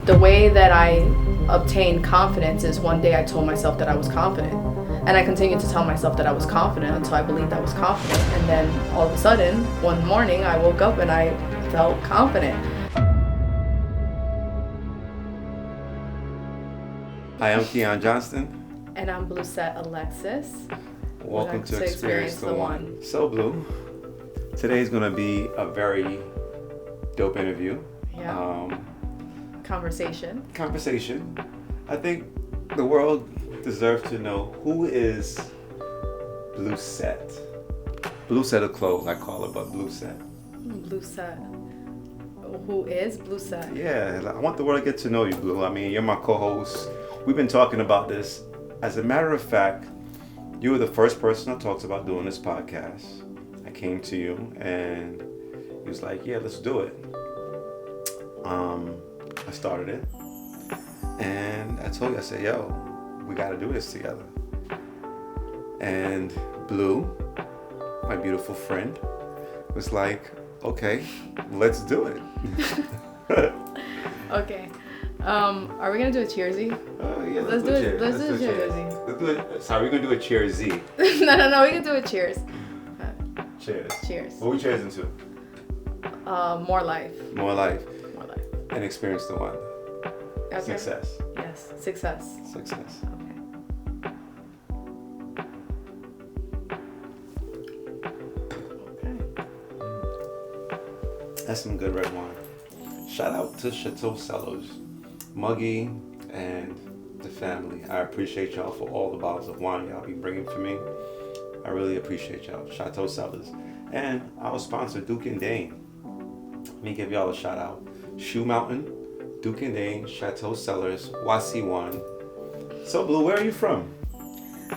the way that I obtained confidence is one day I told myself that I was confident. And I continued to tell myself that I was confident until I believed I was confident. And then all of a sudden, one morning, I woke up and I felt confident. Hi, I'm Keon Johnston. And I'm Bluesette Alexis. Welcome to Experience the One. So, Blue, today's going to be a very dope interview. Yeah. Conversation. I think the world deserves to know who is Bluesette. Bluesette of clothes, I call her, but Bluesette. Bluesette. Who is Bluesette? Yeah, I want the world to get to know you, Blue. I mean, you're my co-host. We've been talking about this. As a matter of fact, you were the first person I talked about doing this podcast. I came to you and he was like, yeah, let's do it. I started it and I told you, I said, yo, we got to do this together. And Blue, my beautiful friend, was like, okay, let's do it. Okay. Are we gonna do a cheersy? Oh yeah, Let's do it. Let's do a cheersy. Let's do it. Sorry, we're gonna do a cheersy. No. We can do a cheers. Cheers. Cheers. What are we cheersing to? More life. More life. More life. And experience the one. Okay. Success. Yes. Success. Success. Okay. That's some good red wine. Shout out to Chateau Cellars, Muggy, and the family. I appreciate y'all for all the bottles of wine y'all be bringing for me. I really appreciate y'all. Chateau Cellars. And our sponsor, Duke and Dane. Let me give y'all a shout out. Shoe Mountain, Duke and Dane, Chateau Cellars, YC1. So, Blue, where are you from?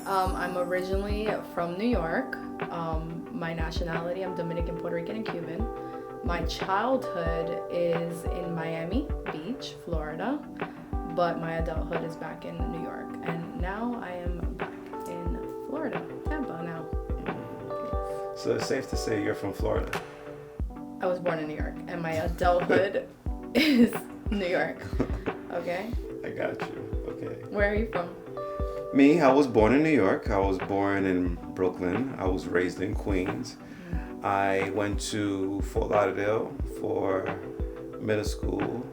I'm originally from New York. My nationality, I'm Dominican, Puerto Rican, and Cuban. My childhood is in Miami Beach, Florida, but my adulthood is back in New York. And now I am back in Florida, Tampa now. So it's safe to say you're from Florida. I was born in New York, and my adulthood is New York. Okay? I got you. Okay. Where are you from? Me, I was born in New York. I was born in Brooklyn. I was raised in Queens. I went to Fort Lauderdale for middle school,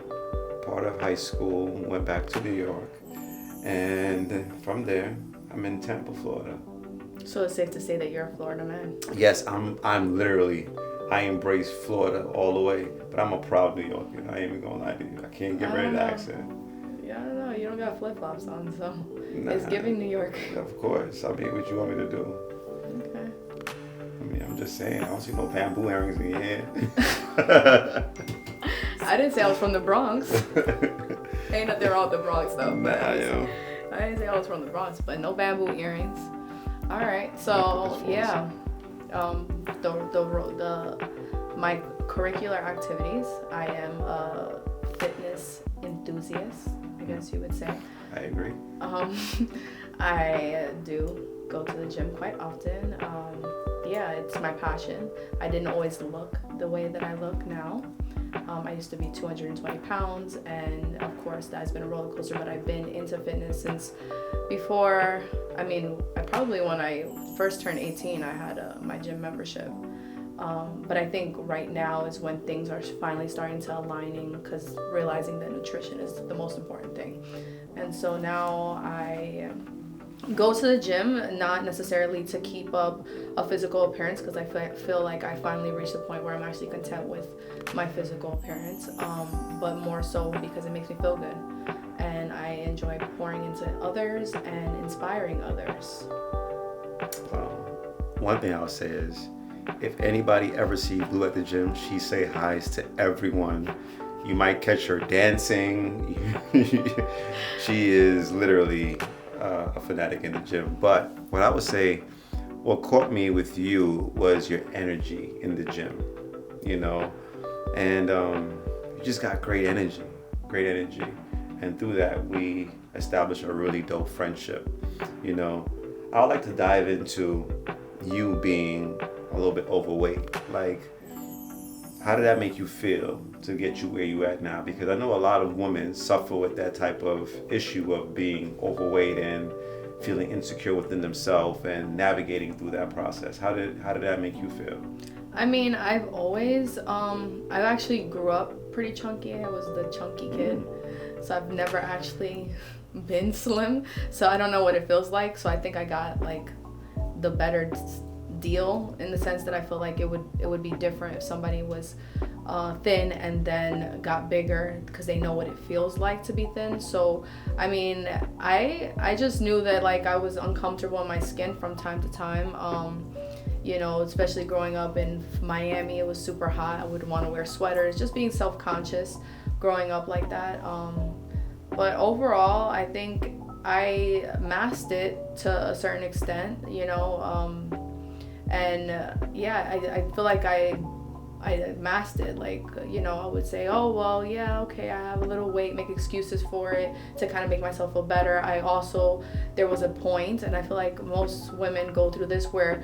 part of high school, went back to New York, and from there, I'm in Tampa, Florida. So it's safe to say that you're a Florida man. Yes, I'm literally, I embrace Florida all the way, but I'm a proud New Yorker. I ain't even gonna lie to you. I can't get rid of the accent. Yeah, I don't know. You don't got flip-flops on, so Nah, it's giving New York. Of course. I mean, what you want me to do? Okay. I mean, I'm just saying, I don't see no bamboo earrings in your hair. I didn't say I was from the Bronx. Ain't nothing wrong with the Bronx, though. Nah, yo. I didn't say I was from the Bronx, but no bamboo earrings. All right, so yeah, my curricular activities. I am a fitness enthusiast, I guess you would say. I agree. I do go to the gym quite often. Yeah, it's my passion. I didn't always look the way that I look now. I used to be 220 pounds, and of course that's been a roller coaster, but I've been into fitness since before, when I first turned 18, I had my gym membership. But I think right now is when things are finally starting to aligning, because realizing that nutrition is the most important thing. And so now I go to the gym, not necessarily to keep up a physical appearance, because I feel like I finally reached the point where I'm actually content with my physical appearance, but more so because it makes me feel good. And I enjoy pouring into others and inspiring others. One thing I'll say is, if anybody ever see Blue at the gym, she say hi's to everyone. You might catch her dancing. She is literally a fanatic in the gym. But what I would say, what caught me with you was your energy in the gym, you know, and you just got great energy. And through that, we established a really dope friendship, you know. I would like to dive into you being a little bit overweight. Like, how did that make you feel? to get you where you at now? Because I know a lot of women suffer with that type of issue of being overweight and feeling insecure within themselves and navigating through that process. How did that make you feel? I mean, I've always, I actually grew up pretty chunky. I was the chunky kid. So I've never actually been slim. So I don't know what it feels like. So I think I got like the better deal in the sense that I feel like it would be different if somebody was thin and then got bigger, because they know what it feels like to be thin. So I mean, I just knew that like I was uncomfortable in my skin from time to time. You know, especially growing up in Miami, it was super hot. I would want to wear sweaters, just being self-conscious growing up like that. But overall, I think I masked it to a certain extent, you know. Yeah, I feel like I masked it. Like, you know, I would say, oh, well, yeah, okay, I have a little weight, make excuses for it to kind of make myself feel better. There was a point, and I feel like most women go through this, where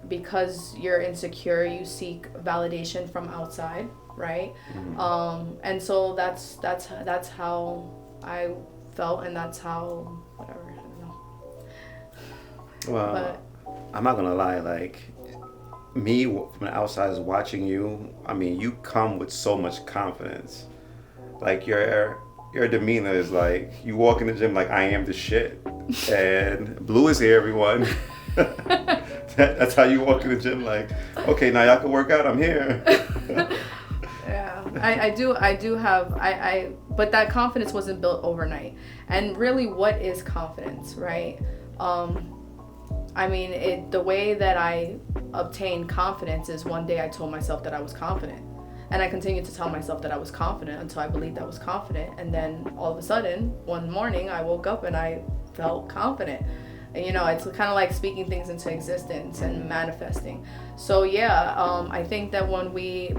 because you're insecure, you seek validation from outside, right? And so that's how I felt, and that's how, whatever, I don't know. Well, but I'm not gonna lie, like, me from the outside is watching you. I mean, you come with so much confidence. Like your demeanor is like, you walk in the gym like, I am the shit. And Blue is here, everyone. That's how you walk in the gym, like, okay, now y'all can work out, I'm here. Yeah, I do have, but that confidence wasn't built overnight. And really, what is confidence, right? I mean, the way that I obtained confidence is one day I told myself that I was confident. And I continued to tell myself that I was confident until I believed I was confident. And then all of a sudden, one morning, I woke up and I felt confident. And, you know, it's kind of like speaking things into existence and manifesting. So yeah, I think that when we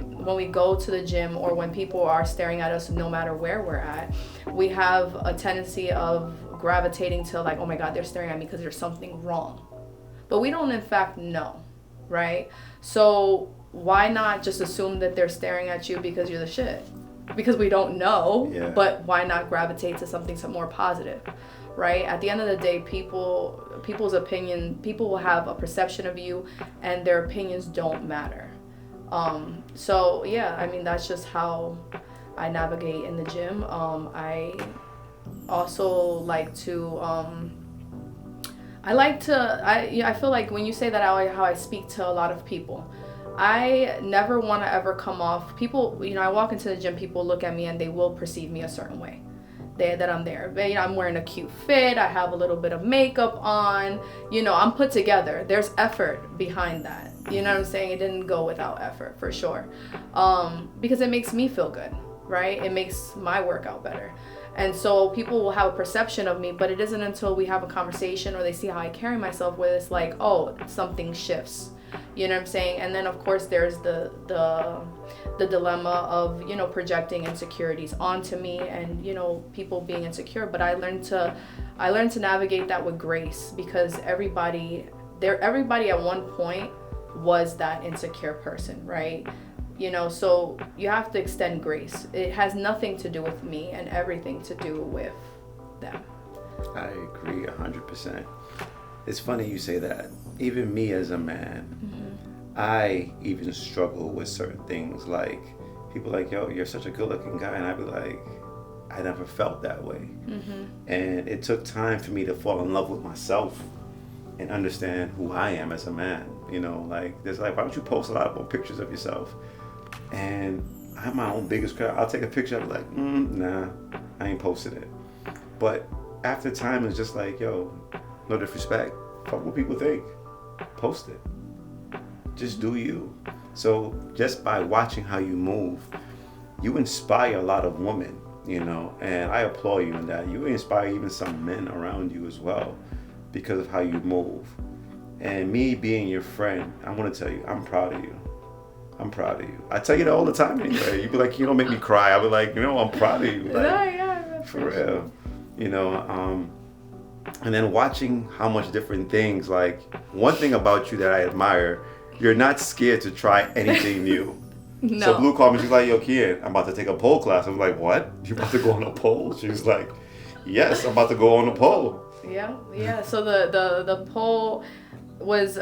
go to the gym, or when people are staring at us, no matter where we're at, we have a tendency of gravitating to like, oh my God, they're staring at me because there's something wrong. But we don't in fact know, right? So why not just assume that they're staring at you because you're the shit? Because we don't know, yeah. But why not gravitate to something more positive, right? At the end of the day, people's opinion, people will have a perception of you, and their opinions don't matter. So yeah, I mean, that's just how I navigate in the gym. I also like to, I feel like when you say that, how I speak to a lot of people, I never want to ever come off, people, you know, I walk into the gym, people look at me and they will perceive me a certain way. That I'm there. You know, I'm wearing a cute fit, I have a little bit of makeup on, you know, I'm put together. There's effort behind that. You know what I'm saying? It didn't go without effort, for sure. Because it makes me feel good, right? It makes my workout better. And so people will have a perception of me, but it isn't until we have a conversation or they see how I carry myself where it's like, oh, something shifts. You know what I'm saying? And then of course there's the dilemma of, you know, projecting insecurities onto me, and, you know, people being insecure. But I learned to navigate that with grace, because everybody at one point was that insecure person, right? You know, so you have to extend grace. It has nothing to do with me and everything to do with them. I agree 100%. It's funny you say that. Even me as a man, I even struggle with certain things. Like, people like, yo, you're such a good looking guy. And I'd be like, I never felt that way. And it took time for me to fall in love with myself and understand who I am as a man. You know, like, there's like, why don't you post a lot more pictures of yourself? And I'm my own biggest crowd. I'll take a picture, I'll be like, nah, I ain't posted it. But after time, it's just like, yo, no disrespect, fuck what people think. Post it. Just do you. So just by watching how you move, you inspire a lot of women, you know, and I applaud you in that. You inspire even some men around you as well because of how you move. And me being your friend, I want to tell you, I'm proud of you. I'm proud of you. I tell you that all the time anyway. You be like, you don't make me cry. I'll be like, you know, I'm proud of you. Like, yeah, for real. You know, and then watching how much different things, like, one thing about you that I admire, you're not scared to try anything new. No. So Blue called me. She's like, "Yo, Kian, I'm about to take a pole class." I'm like, "What? You about to go on a pole?" She was like, "Yes, I'm about to go on a pole." Yeah. So the pole was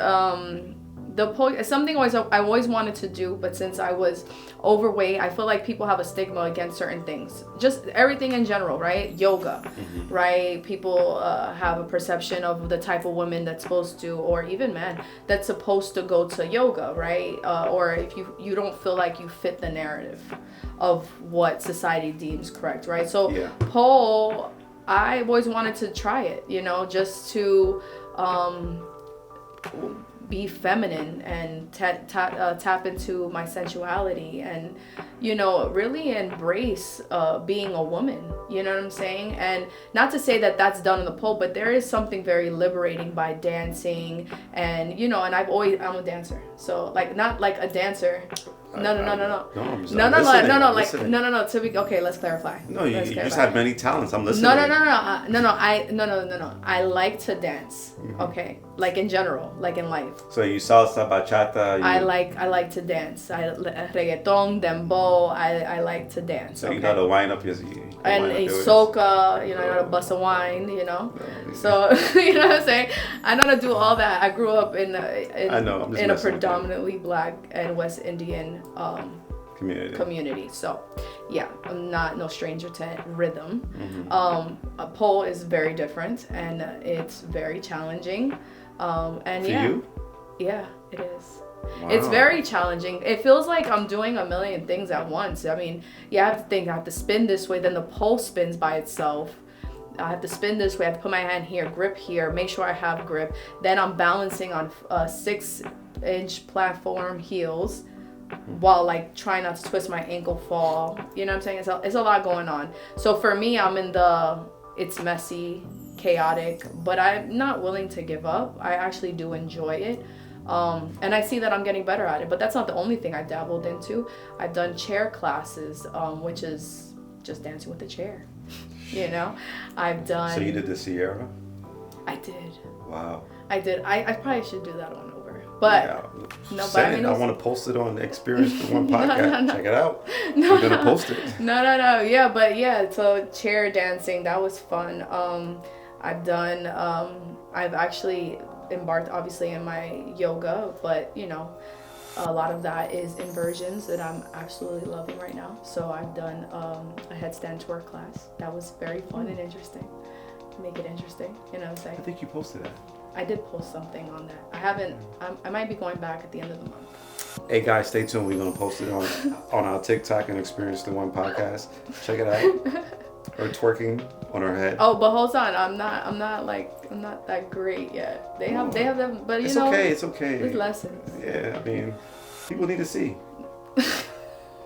the pole is something I always wanted to do, but since I was overweight, I feel like people have a stigma against certain things. Just everything in general, right? Yoga, right? People have a perception of the type of woman that's supposed to, or even men that's supposed to go to yoga, right? Or if you don't feel like you fit the narrative of what society deems correct, right? So pole, I always wanted to try it, just to be feminine and tap into my sensuality and really embrace being a woman, you know what I'm saying? And not to say that that's done on the pole, but there is something very liberating by dancing and and I'm a dancer, so like not like a dancer. No. To be okay, let's clarify. No, you just have many talents. I'm listening. No. I like to dance. Okay, like in general, like in life. So you salsa, bachata. I like to dance. Reggaeton, dembow. I like to dance. So you know to wind up your. And soca, I know to bust a wine, So you know what I'm saying. I know to do all that. I grew up in a predominantly Black and West Indian community. So yeah, I'm not no stranger to rhythm. A pole is very different and it's very challenging. And for you? Yeah, it is. Wow. It's very challenging. It feels like I'm doing a million things at once. I mean, I have to think, I have to spin this way, then the pole spins by itself. I have to spin this way, I have to put my hand here, grip here, make sure I have grip. Then I'm balancing on 6-inch platform heels while like trying not to twist my ankle, fall. You know what I'm saying? It's a lot going on. So for me, I'm in it's messy, chaotic, but I'm not willing to give up. I actually do enjoy it. And I see that I'm getting better at it, but that's not the only thing I dabbled into. I've done chair classes, which is just dancing with a chair. I've done. So you did the Sierra? I did. Wow. I did. I probably should do that one over. But I want to post it on the Experience the One podcast. No. Check it out. We're gonna post it. No. Yeah, so chair dancing, that was fun. I've done. I've actually embarked obviously in my yoga, but a lot of that is inversions that I'm absolutely loving right now. So I've done a headstand twerk class. That was very fun and interesting. Make it interesting, you know what I'm saying? I think you posted that. I did post something on that. I haven't. I might be going back at the end of the month. Hey guys, stay tuned. We're gonna post it on our TikTok and Experience the One podcast. Check it out. Her twerking on her head. Oh, but hold on. I'm not that great yet. They have them, but It's okay. It's okay. There's lessons. Yeah, I mean, people need to see.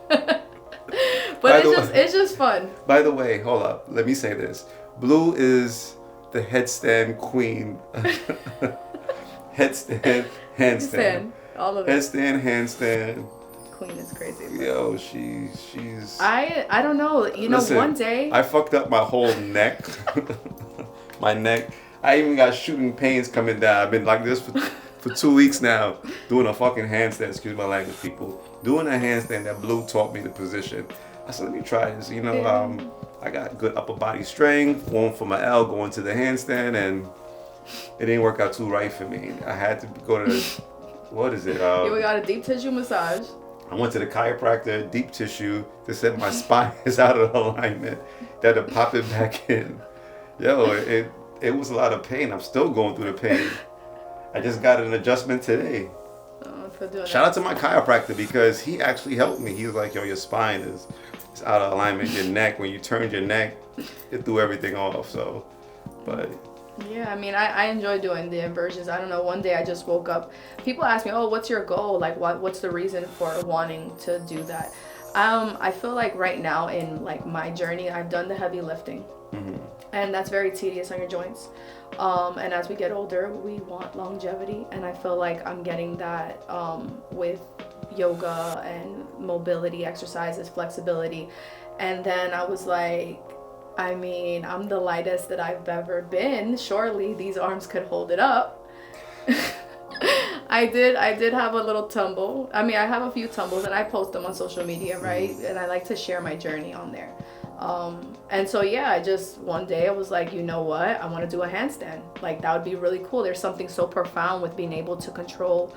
But it's just fun. By the way, hold up. Let me say this. Blue is the headstand queen. Headstand, handstand. All of it. Headstand, handstand. Queen is crazy. Yo, she's. I don't know. Listen, one day. I fucked up my whole neck. My neck. I even got shooting pains coming down. I've been like this for 2 weeks now, doing a fucking handstand. Excuse my language, people. Doing a handstand that Blue taught me the position. I said, let me try this. I got good upper body strength, going for my L, going to the handstand, and it didn't work out too right for me. I had to go to what is it? We got a deep tissue massage. I went to the chiropractor, deep tissue. They said my spine is out of alignment. They had to pop it back in. Yo, it was a lot of pain. I'm still going through the pain. I just got an adjustment today. Shout out to my chiropractor because he actually helped me. He was like, yo, your spine is out of alignment. Your neck, when you turned your neck, it threw everything off. So, but. Yeah, I mean, I enjoy doing the inversions. I don't know, one day I just woke up. People ask me, oh, what's your goal? Like, what's the reason for wanting to do that? I feel like right now in like my journey, I've done the heavy lifting. Mm-hmm. And that's very tedious on your joints. And as we get older, we want longevity. And I feel like I'm getting that with yoga and mobility exercises, flexibility. And then I was like, I mean, I'm the lightest that I've ever been. Surely these arms could hold it up. I did have a little tumble. I mean, I have a few tumbles and I post them on social media, right? And I like to share my journey on there. And so yeah, I just one day I was like, you know what? I want to do a handstand. Like that would be really cool. There's something so profound with being able to control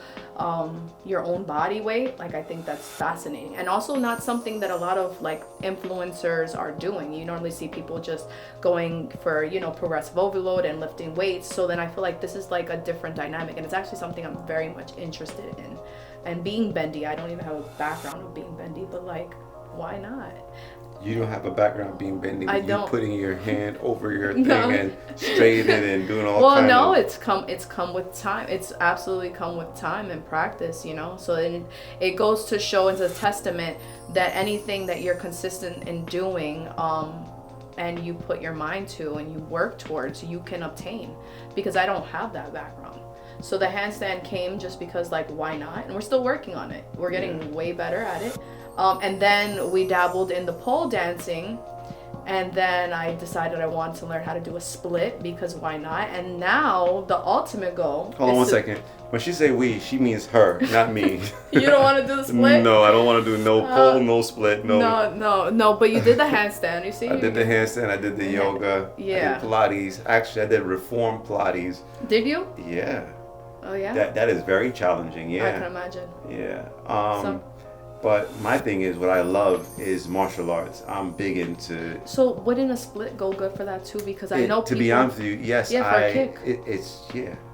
your own body weight. Like I think that's fascinating, and also not something that a lot of like influencers are doing. You normally see people just going for, you know, progressive overload and lifting weights. So then I feel like this is like a different dynamic, and it's actually something I'm very much interested in. And being bendy, I don't even have a background of being bendy, but like, why not? You don't have a background being bendy, but I you don't. putting your hand over your thing and straightening and doing all Well, kind no, of... it's come with time. It's absolutely come with time and practice, you know. So then it goes to show, it's a testament that anything that you're consistent in doing, and you put your mind to and you work towards, you can obtain. Because I don't have that background. So the handstand came just because, like, why not? And we're still working on it. We're getting way better at it. And then we dabbled in the pole dancing, and then I decided I wanted to learn how to do a split, because why not? And now the ultimate goal. Hold on one second. When she say we, she means her, not me. You don't want to do the split? No, I don't want to do no pole, no split, no. No. But you did the handstand. You see? I did the handstand. I did the yoga. Yeah. I did Pilates. Actually, I did reform Pilates. Did you? Yeah. Oh yeah. That is very challenging. Yeah. I can imagine. Yeah. But my thing is, what I love is martial arts. I'm big into... So wouldn't a split go good for that too? Because I know to be honest with you, yes, yeah, for a kick.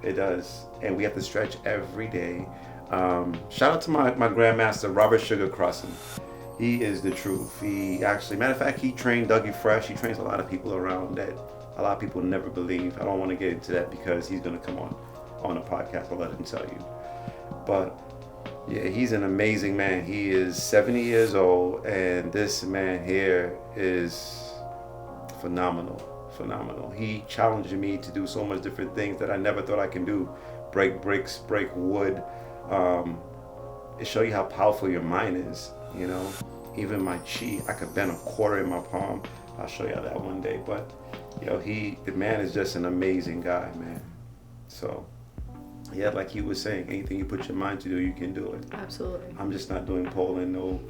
It does. And we have to stretch every day. Shout out to my grandmaster, Robert Sugar Crossan. He is the truth. He actually, matter of fact, he trained Dougie Fresh. He trains a lot of people around that a lot of people never believe. I don't want to get into that because he's going to come on a podcast. I'll let him tell you. But yeah, he's an amazing man. He is 70 years old, and this man here is phenomenal. He challenged me to do so much different things that I never thought I can do. Break bricks, break wood. It shows you how powerful your mind is, you know. Even my chi, I could bend a quarter in my palm. I'll show you that one day. But, the man is just an amazing guy, man. So... yeah, like he was saying, anything you put your mind to do, you can do it. Absolutely. I'm just not doing pole and no.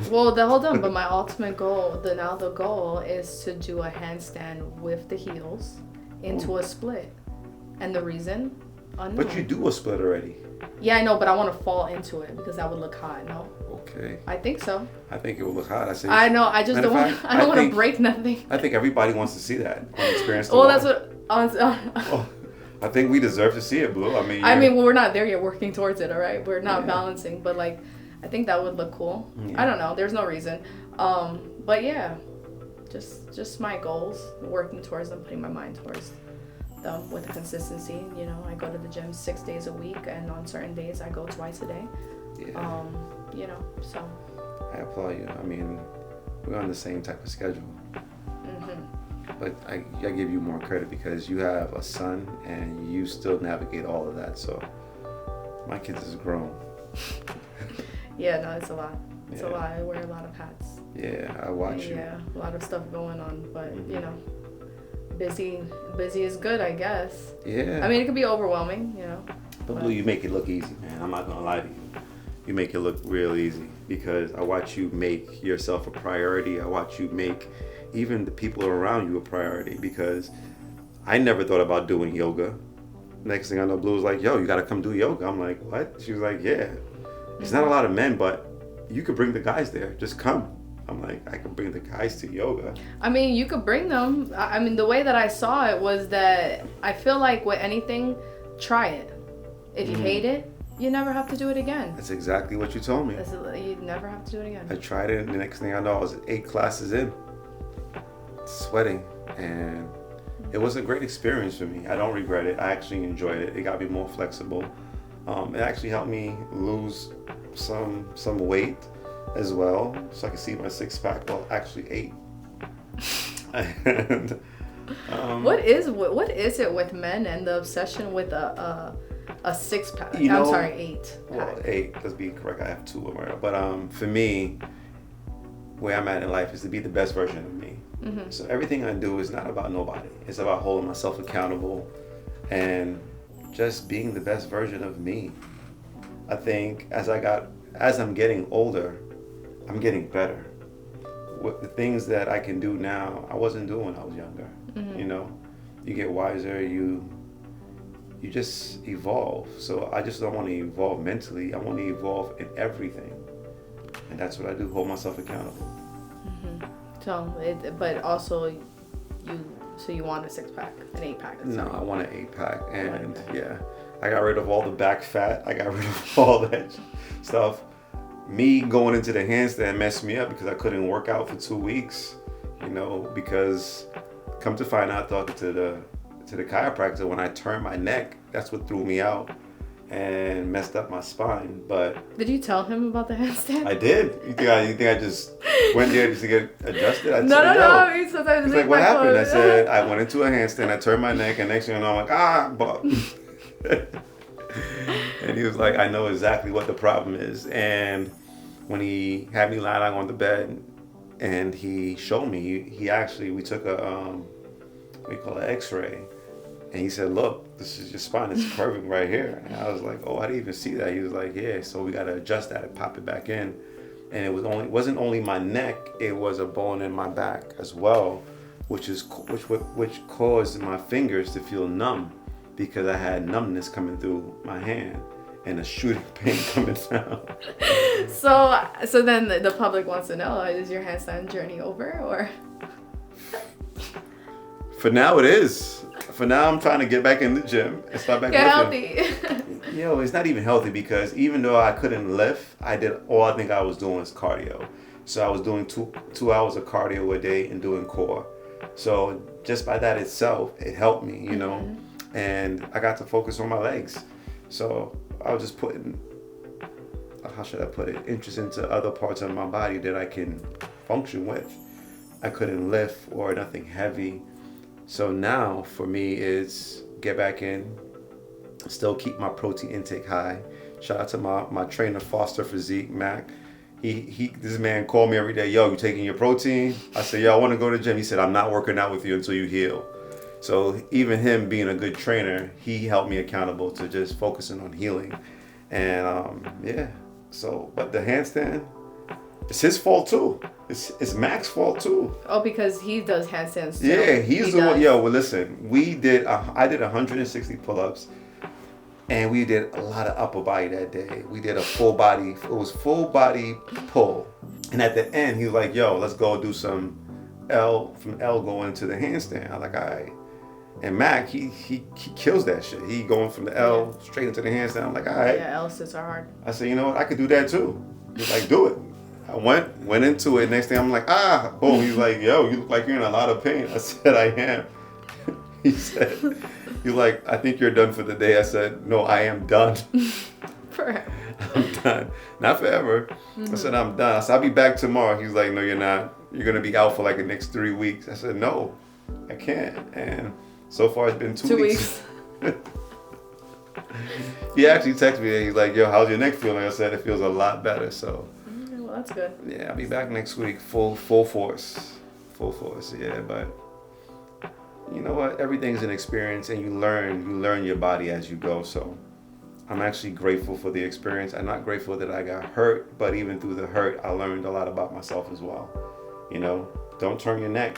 Well, hold on, but my ultimate goal, the goal is to do a handstand with the heels into a split. And the reason? Unknown. But you do a split already. Yeah, I know, but I want to fall into it because that would look hot, no? Okay. I think so. I think it will look hot. I know, I just don't want to break nothing. I think everybody wants to see that and experience the Well, that's what... I think we deserve to see it, Blue. Well, we're not there yet, working towards it, all right? We're not balancing, but like, I think that would look cool. Yeah. I don't know, there's no reason. But yeah, just my goals, working towards them, putting my mind towards them with consistency. You know, I go to the gym 6 days a week, and on certain days I go twice a day. Yeah. So. I applaud you. We're on the same type of schedule. Mm-hmm. But I give you more credit because you have a son and you still navigate all of that. So my kids is grown. Yeah, no, it's a lot. It's a lot. I wear a lot of hats. Yeah, I watch you. Yeah, a lot of stuff going on, but busy is good, I guess. Yeah. It could be overwhelming, But Blue, you make it look easy, man. I'm not gonna lie to you. You make it look real easy because I watch you make yourself a priority. I watch you make even the people around you a priority, because I never thought about doing yoga. Next thing I know, Blue was like, yo, you gotta come do yoga. I'm like, what? She was like, yeah. There's not a lot of men, but you could bring the guys there. Just come. I'm like, I could bring the guys to yoga. You could bring them. The way that I saw it was that I feel like with anything, try it. If you hate it, you never have to do it again. That's exactly what you told me. You never have to do it again. I tried it, and the next thing I know, I was 8 classes in, sweating, and it was a great experience for me. I don't regret it. I actually enjoyed it. It got me more flexible. It actually helped me lose some weight as well, so I could see my 6-pack. Well, actually 8. And, what is it with men and the obsession with a 6-pack? I'm sorry, 8. Well, 8. Let's be correct. I have 2 of them. But for me, where I'm at in life is to be the best version of me. Mm-hmm. So everything I do is not about nobody. It's about holding myself accountable and just being the best version of me. I think as I'm getting older, I'm getting better. What the things that I can do now, I wasn't doing when I was younger. Mm-hmm. You know, you get wiser, you just evolve. So I just don't want to evolve mentally. I want to evolve in everything, and that's what I do. Hold myself accountable. Mm-hmm. So, but also, you want a 6-pack, an 8-pack? No, I want an 8-pack, and yeah, I got rid of all the back fat. I got rid of all that stuff. Me going into the handstand messed me up because I couldn't work out for 2 weeks. You know, because come to find out, talking to the chiropractor, when I turned my neck, that's what threw me out and messed up my spine. But did you tell him about the handstand? I did. You think I just went there just to get adjusted? I No. said, He's sometimes like, what happened? I said, I went into a handstand, I turned my neck, and next thing you know, I'm like, but. And he was like, I know exactly what the problem is. And when he had me lie down on the bed and he showed me, we took we call it x-ray. And he said, look, this is your spine. It's curving right here. And I was like, oh, I didn't even see that. He was like, yeah, so we got to adjust that and pop it back in. And it wasn't only my neck, it was a bone in my back as well, which caused my fingers to feel numb because I had numbness coming through my hand and a shooting pain coming down. So then the public wants to know, is your handstand journey over, or? For now it is. For now I'm trying to get back in the gym and start back lifting. Healthy. It's not even healthy because even though I couldn't lift, I think I was doing was cardio. So I was doing 2 hours of cardio a day and doing core. So just by that itself, it helped me, you know. Mm-hmm. And I got to focus on my legs. So I was just putting, how should I put it, interest into other parts of my body that I can function with. I couldn't lift or nothing heavy. So now for me it's get back in, still keep my protein intake high. Shout out to my trainer, Foster Physique, Mac. This man called me every day, yo, you taking your protein? I said, yo, I want to go to the gym. He said, I'm not working out with you until you heal. So even him being a good trainer, he held me accountable to just focusing on healing. And but the handstand, it's his fault too. It's Mac's fault too. Oh, because he does handstands too. Yeah, he's the one. Yo, well, listen, I did 160 pull-ups, and we did a lot of upper body that day. We did a full body pull. And at the end, he was like, yo, let's go do some from L going to the handstand. I'm like, all right. And Mac, he kills that shit. He going from the L straight into the handstand. I'm like, all right. Yeah, L sits are hard. I said, you know what? I could do that too. He's like, do it. I went into it. Next thing I'm like, boom. He's like, yo, you look like you're in a lot of pain. I said, I am. He's like, I think you're done for the day. I said, no, I am done. Forever. I'm done. Not forever. Mm-hmm. I said, I'm done. I said, I'll be back tomorrow. He's like, no, you're not. You're going to be out for like the next 3 weeks. I said, no, I can't. And so far it's been 2 weeks. He actually texted me and he's like, yo, how's your neck feeling? I said, it feels a lot better. So, well, that's good. Yeah, I'll be back next week, full force. Yeah, but you know what? Everything's an experience, and you learn your body as you go. So I'm actually grateful for the experience. I'm not grateful that I got hurt, but even through the hurt, I learned a lot about myself as well. You know, don't turn your neck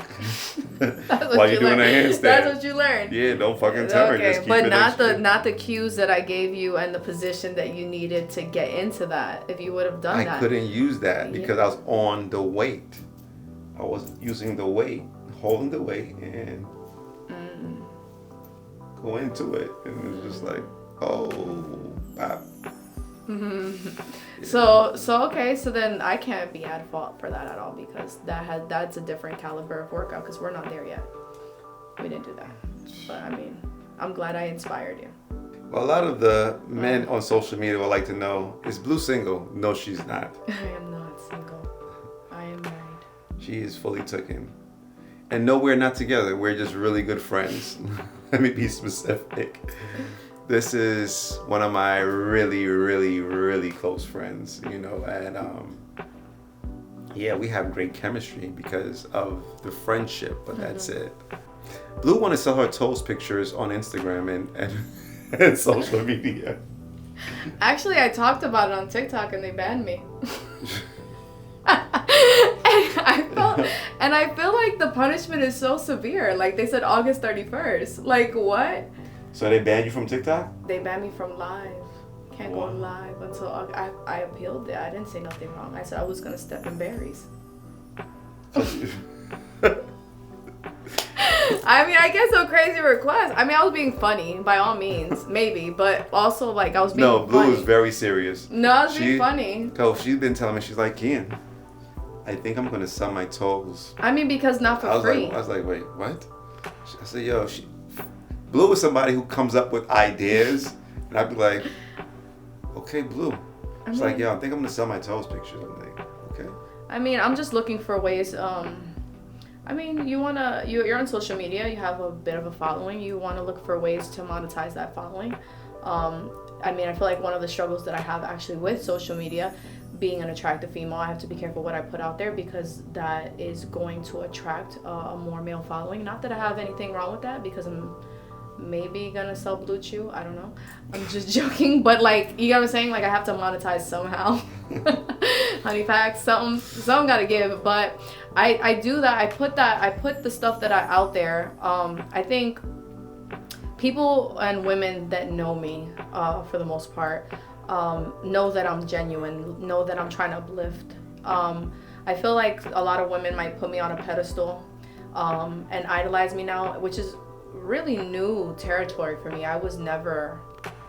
while you're doing a handstand. That's what you learned. Yeah, don't fucking turn. Okay, just keep but it not the cues that I gave you and the position that you needed to get into that. If you would have done that, I couldn't use that because I was on the weight. I was using the weight, holding the weight, and go into it, and it was just like, oh, wow. Yeah. So then I can't be at fault for that at all because that's a different caliber of workout because we're not there yet. We didn't do that. But I mean, I'm glad I inspired you. Well, a lot of the men on social media would like to know, is Blue single? No, she's not. I am not single. I am married. She is fully taken. And no, we're not together. We're just really good friends. Let me be specific. This is one of my really, really, really close friends, you know, and we have great chemistry because of the friendship, but that's it. Blue want to sell her toes pictures on Instagram and social media. Actually, I talked about it on TikTok and they banned me. And I feel like the punishment is so severe. Like they said August 31st. Like what? So they banned you from TikTok? They banned me from live. Can't go live until I appealed it. I didn't say nothing wrong. I said I was gonna step in berries. I mean, I guess a crazy request. I mean, I was being funny, by all means, maybe, but also like I was being No, Blue funny. was very serious. No, I was being funny. Oh, she's been telling me, she's like, Kian, I think I'm gonna sell my toes. I mean, because not for free. I was like, wait, what? I said, yo, Blue is somebody who comes up with ideas, and I'd be like, okay, Blue. She's like, yo, I think I'm gonna sell my toes pictures. I'm like, okay. I mean, I'm just looking for ways. I mean, you're on social media, you have a bit of a following, you want to look for ways to monetize that following. I mean, I feel like one of the struggles that I have actually with social media, being an attractive female, I have to be careful what I put out there because that is going to attract a more male following. Not that I have anything wrong with that because I'm maybe gonna sell Blue Chew, I don't know. I'm just joking, but like, you know what I'm saying? Like I have to monetize somehow. Honey packs, something gotta give, but I do that. I put the stuff that I out there. I think people and women that know me, for the most part, know that I'm genuine, know that I'm trying to uplift. I feel like a lot of women might put me on a pedestal, and idolize me now, which is really new territory for me. I was never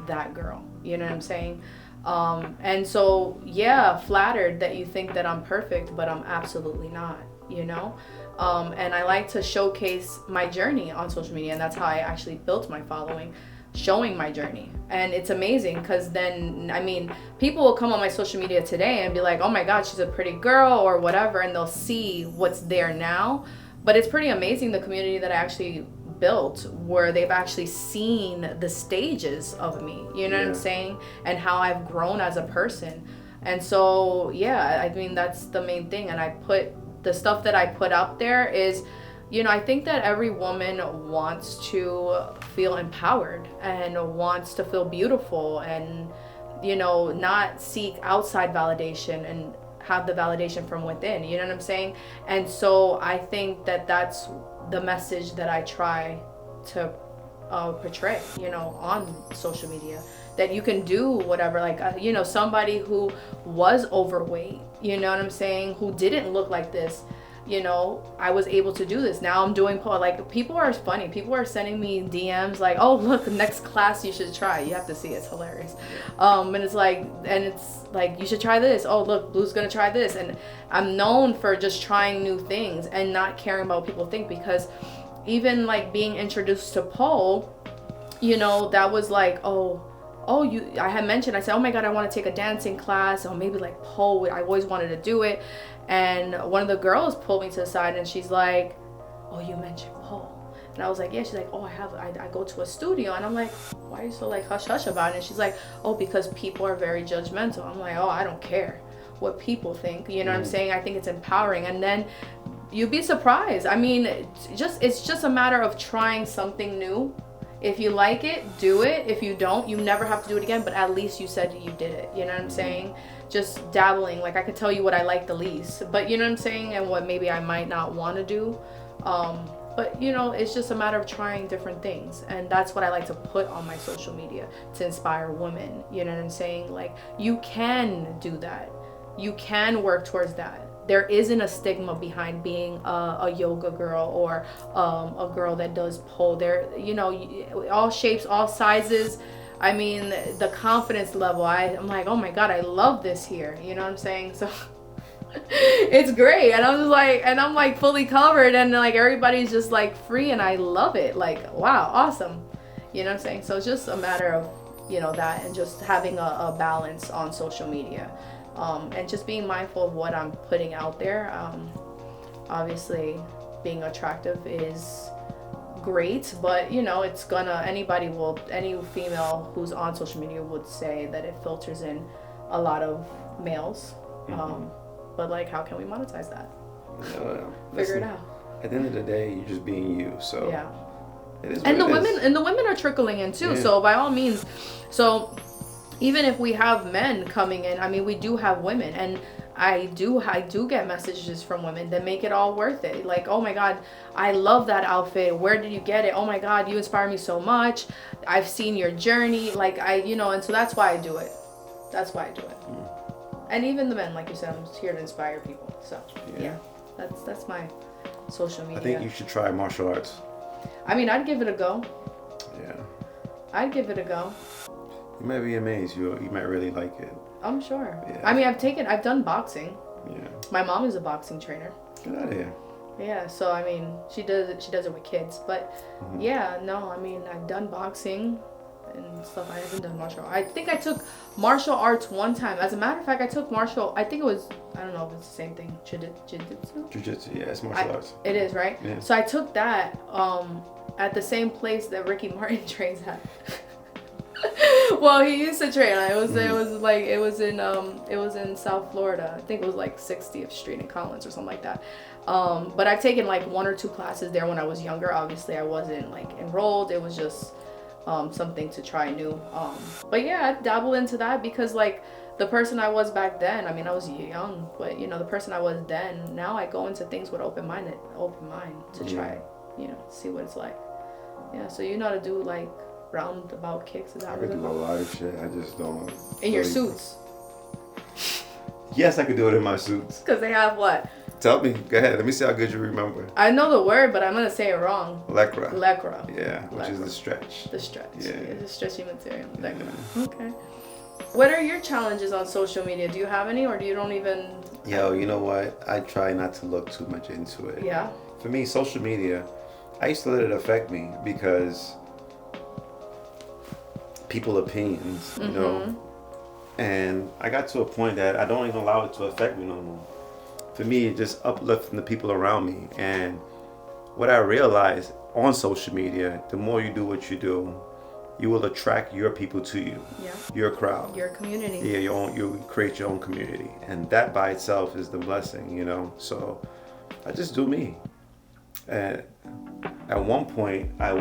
that girl, you know what I'm saying? And so, yeah, flattered that you think that I'm perfect, but I'm absolutely not, you know? And I like to showcase my journey on social media, and that's how I actually built my following, showing my journey. And it's amazing because then, I mean, people will come on my social media today and be like, oh my God, she's a pretty girl or whatever, and they'll see what's there now. But it's pretty amazing the community that I actually built, where they've actually seen the stages of me, you know what I'm saying, and how I've grown as a person. And so, yeah, I mean, that's the main thing. And I put the stuff that I put out there is, you know, I think that every woman wants to feel empowered and wants to feel beautiful and, you know, not seek outside validation and have the validation from within, you know what I'm saying? And so I think that that's the message that I try to portray, you know, on social media, that you can do whatever, like, you know, somebody who was overweight, you know what I'm saying, who didn't look like this, you know, I was able to do this. Now I'm doing, like, people are funny. People are sending me DMs like, oh, look, next class you should try. You have to see it. It's hilarious. And it's like, you should try this. Oh, look, Blue's gonna try this. And I'm known for just trying new things and not caring about what people think, because even like being introduced to pole, you know, that was like, I had mentioned, I said, oh my God, I want to take a dancing class, or maybe like pole. I always wanted to do it. And one of the girls pulled me to the side and she's like, oh, you mentioned pole. And I was like, yeah. She's like, oh, I go to a studio. And I'm like, why are you so like hush hush about it? And she's like, oh, because people are very judgmental. I'm like, oh, I don't care what people think. You know what I'm saying? I think it's empowering. And then you'd be surprised. I mean, it's just a matter of trying something new. If you like it, do it. If you don't, you never have to do it again, but at least you said you did it. You know what I'm saying? Just dabbling. Like, I could tell you what I like the least, but you know what I'm saying? And what maybe I might not want to do. But you know, it's just a matter of trying different things. And that's what I like to put on my social media to inspire women. You know what I'm saying? Like, you can do that. You can work towards that. There isn't a stigma behind being a yoga girl or a girl that does pole. There, you know, all shapes, all sizes. I mean, the confidence level, I'm like, oh my God, I love this here. You know what I'm saying? So it's great. And I'm just like, and I'm like fully covered and like everybody's just like free and I love it. Like, wow, awesome. You know what I'm saying? So it's just a matter of, you know, that and just having a balance on social media. And just being mindful of what I'm putting out there. Obviously, being attractive is great, but you know, it's gonna, any female who's on social media would say that it filters in a lot of males. But like, how can we monetize that? Figure it out. At the end of the day, you're just being you. So yeah. It is And what the it women is. and the women are trickling in too. Yeah. So by all means, so even if we have men coming in, I mean, we do have women, and I do get messages from women that make it all worth it. Like, oh my God, I love that outfit. Where did you get it? Oh my God, you inspire me so much. I've seen your journey. Like, and so that's why I do it. That's why I do it. And even the men, like you said, I'm just here to inspire people. So yeah, that's my social media. I think you should try martial arts. I mean, I'd give it a go. Yeah. I'd give it a go. You might be amazed. You might really like it. I'm sure. Yeah. I mean, I've done boxing. Yeah. My mom is a boxing trainer. Get out of here. Yeah, so I mean, she does it with kids, but yeah, no, I mean, I've done boxing and stuff. I haven't done martial arts. I think I took martial arts one time. As a matter of fact, I took I think it was, I don't know if it's the same thing, jiu-jitsu? Jiu-jitsu, yeah, it's martial arts. It is, right? Yeah. So I took that at the same place that Ricky Martin trains at. Well, he used to train. It was in South Florida. I think it was like 60th Street in Collins or something like that. But I've taken like 1 or 2 classes there when I was younger. Obviously, I wasn't like enrolled. It was just something to try new. But yeah, I dabble into that because like the person I was back then, I mean, I was young, but the person I was then, now I go into things with open mind to try, see what it's like. Yeah, so you know how to do like roundabout kicks. Is that I could do a lot of shit. I just don't. In your suits. Yes, I could do it in my suits. Because they have what? Tell me. Go ahead. Let me see how good you remember. I know the word, but I'm going to say it wrong. Lycra. Yeah, which is the stretch. The stretch. Yeah. It's a stretchy material. Lycra. Yeah. Okay. What are your challenges on social media? Do you have any, or do you don't even? Yo, you know what? I try not to look too much into it. Yeah. For me, social media, I used to let it affect me because people opinions, you know, and I got to a point that I don't even allow it to affect me no more. For me, it's just uplifting the people around me. And what I realized on social media, the more you do what you do, you will attract your people to you, your crowd, your community. Yeah, you create your own community, and that by itself is the blessing, So I just do me. And at one point, I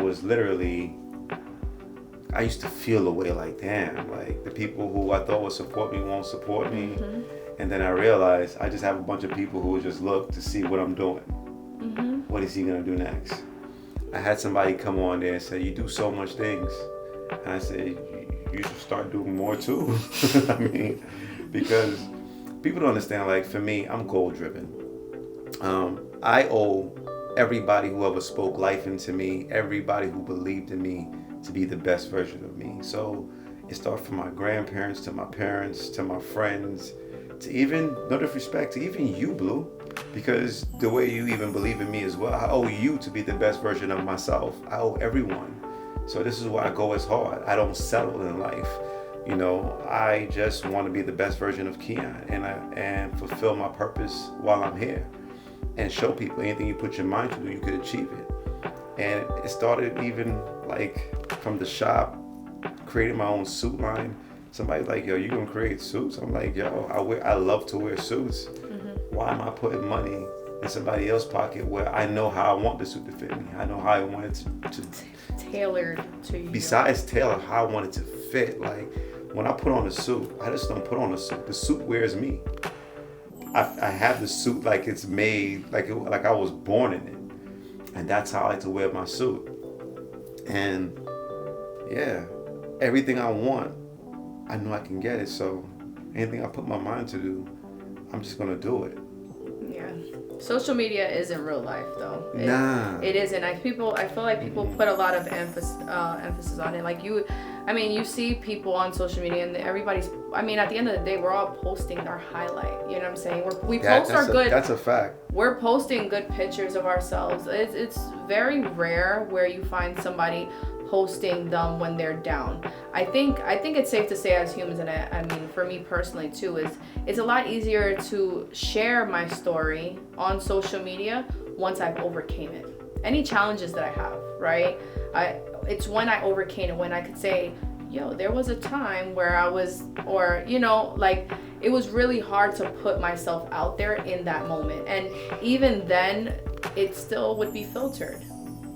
used to feel a way like, damn, like the people who I thought would support me won't support me. And then I realized I just have a bunch of people who would just look to see what I'm doing. What is he gonna do next? I had somebody come on there and say, you do so much things. And I said, you should start doing more too. I mean, because people don't understand, like for me, I'm goal driven. I owe everybody who ever spoke life into me, everybody who believed in me, to be the best version of me. So it started from my grandparents to my parents to my friends to even, no disrespect, to even you, Blue, because the way you even believe in me as well. I owe you to be the best version of myself. I owe everyone. So this is why I go as hard. I don't settle in life. I just want to be the best version of Keon and fulfill my purpose while I'm here and show people anything you put your mind to do, you could achieve it. And it started even like from the shop, creating my own suit line. Somebody's like, yo, you gonna create suits? I'm like, yo, I love to wear suits. Why am I putting money in somebody else's pocket where I know how I want the suit to fit me? I know how I want it to tailored to you. Besides tailor, how I want it to fit. Like when I put on a suit, I just don't put on a suit. The suit wears me. I have the suit like it's made, like I was born in it, and that's how I like to wear my suit. And yeah, everything I want, I know I can get it. So anything I put my mind to do, I'm just gonna do it. Yeah. Social media isn't real life though. It isn't. I feel like people put a lot of emphasis on it. Like you see people on social media and everybody's, at the end of the day, we're all posting our highlight. You know what I'm saying? That's a fact. We're posting good pictures of ourselves. It's very rare where you find somebody posting them when they're down. I think it's safe to say as humans, and for me personally too, it's a lot easier to share my story on social media once I've overcame it. Any challenges that I have, right? It's when I overcame it, when I could say, yo, there was a time where I was, or it was really hard to put myself out there in that moment. And even then, it still would be filtered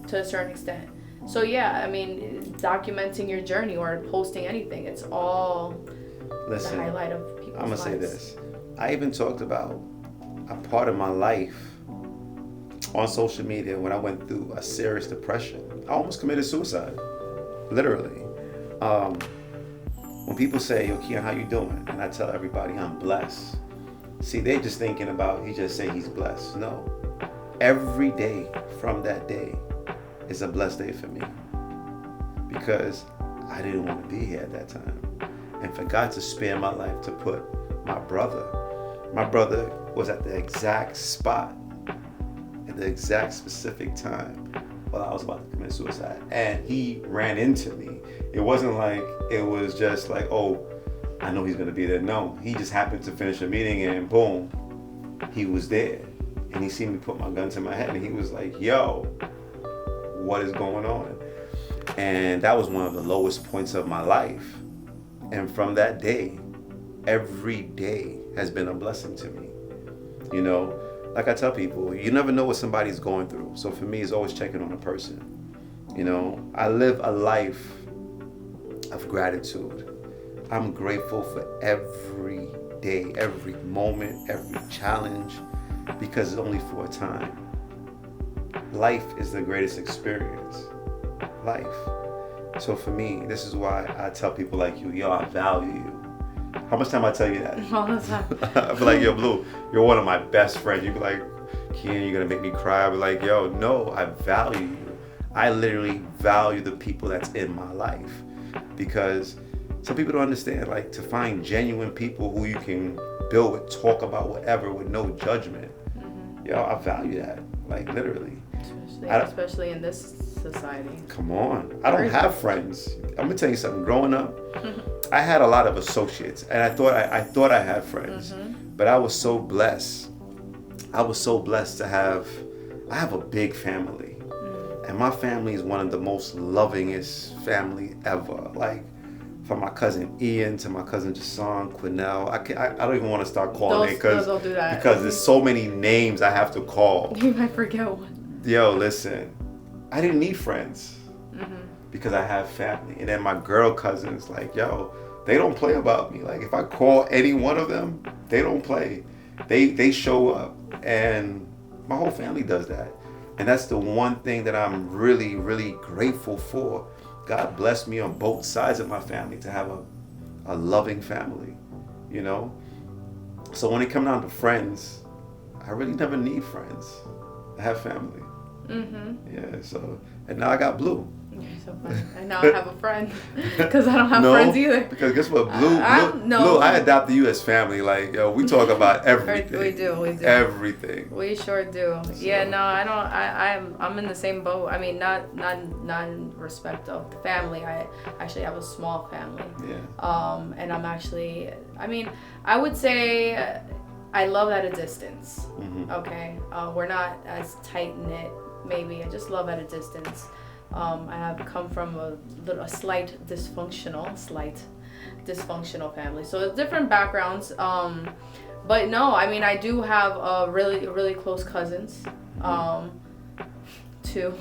to a certain extent. So yeah, documenting your journey or posting anything, it's all Listen, the highlight of people's I'm gonna lives. say this. I even talked about a part of my life on social media when I went through a serious depression. I almost committed suicide, literally. When people say, "Yo, Keon, how you doing?" and I tell everybody I'm blessed. See, they just thinking about he just say he's blessed. No, every day from that day is a blessed day for me because I didn't want to be here at that time, and for God to spare my life to put my brother was at the exact spot at the exact specific time while I was about to commit suicide, and he ran into me. It wasn't like it was just like, oh, I know he's gonna be there. No, he just happened to finish a meeting and boom, he was there. And he seen me put my gun to my head and he was like, yo, what is going on? And that was one of the lowest points of my life. And from that day, every day has been a blessing to me. You know, like I tell people, you never know what somebody's going through. So for me, it's always checking on a person. You know, I live a life of gratitude. I'm grateful for every day, every moment, every challenge, because it's only for a time. Life is the greatest experience. Life. So for me, this is why I tell people like you, yo, I value you. How much time I tell you that? All the time. I be like, yo, Blue, you're one of my best friends. You be like, Kean, you're gonna make me cry. I be like, yo, no, I value you. I literally value the people that's in my life. Because some people don't understand, like, to find genuine people who you can build with, talk about whatever with no judgment. Mm-hmm. Yo, I value that, like, literally. Especially in this society. Come on. I don't have friends. I'm gonna tell you something. Growing up, I had a lot of associates, and I thought I had friends, but I was so blessed. I was so blessed to have a big family, and my family is one of the most lovingest family ever. Like, from my cousin Ian to my cousin Jason, Quinnell. I don't even want to start calling it because there's so many names I have to call. You might forget one. Yo, listen, I didn't need friends because I have family. And then my girl cousins, like, yo, they don't play about me. Like, if I call any one of them, they don't play. They show up, and my whole family does that. And that's the one thing that I'm really, really grateful for. God blessed me on both sides of my family to have a loving family, you know? So when it comes down to friends, I really never need friends. I have family. Yeah, so, and now I got Blue. You're so funny. And now I have a friend because I don't have friends either. Because guess what, Blue, I adopted you as family. Like, yo, we talk about everything. We do. Everything. We sure do. So. Yeah, no, I don't. I'm in the same boat. I mean, not in respect of the family. I actually have a small family. Yeah. And I'm actually. I mean, I would say I love at a distance. Okay. We're not as tight knit. Maybe I just love at a distance. I have come from a slight dysfunctional family, so different backgrounds. But no, I mean, I do have really, really close cousins, too,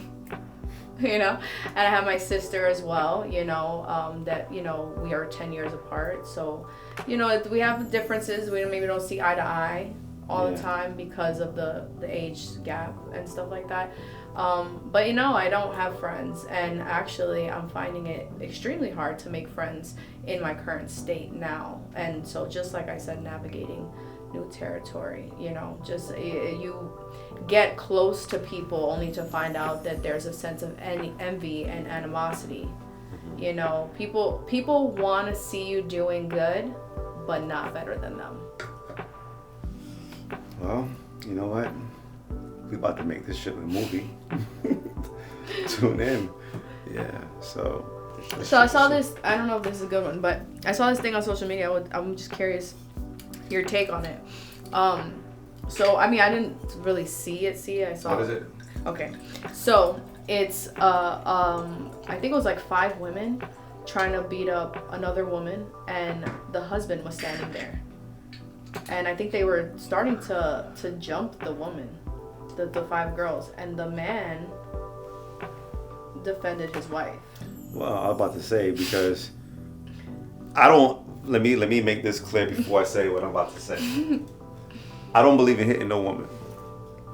you know, and I have my sister as well, you know, that, you know, we are 10 years apart, so, you know, we have differences. We maybe don't see eye to eye all the time because of the age gap and stuff like that. But you know, I don't have friends, and actually I'm finding it extremely hard to make friends in my current state now. And so, just like I said, navigating new territory, you know, just you get close to people only to find out that there's a sense of envy and animosity. You know, people want to see you doing good, but not better than them. Well, you know what? We about to make this shit a movie. Tune in. Yeah, so I saw this, I don't know if this is a good one, but I saw this thing on social media. I'm just curious your take on it. So, I mean, I didn't really see it. I saw What is it? Okay. So, it's, I think it was like 5 women trying to beat up another woman, and the husband was standing there. And I think they were starting to jump the woman, the 5 girls, and the man defended his wife. Well, I was about to say, because I don't let me make this clear before I say what I'm about to say. I don't believe in hitting no woman.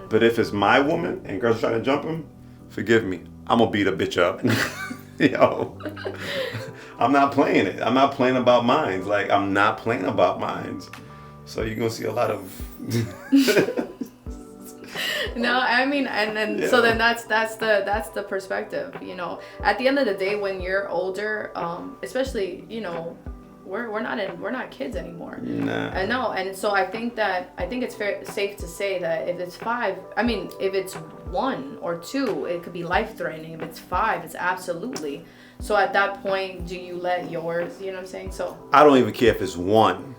But if it's my woman and girls trying to jump him, forgive me. I'm gonna beat a bitch up. Yo. I'm not playing it. I'm not playing about mines. Like, I'm not playing about mines. So you're gonna see a lot of No, I mean, and then Yeah. so then that's the perspective, you know. At the end of the day, when you're older, especially, you know, we're not kids anymore. Nah. I know, and so I think it's safe to say that if it's 5, I mean, if it's 1 or 2, it could be life threatening. If it's 5, it's absolutely. So at that point, do you let yours? You know what I'm saying? So I don't even care if it's 1.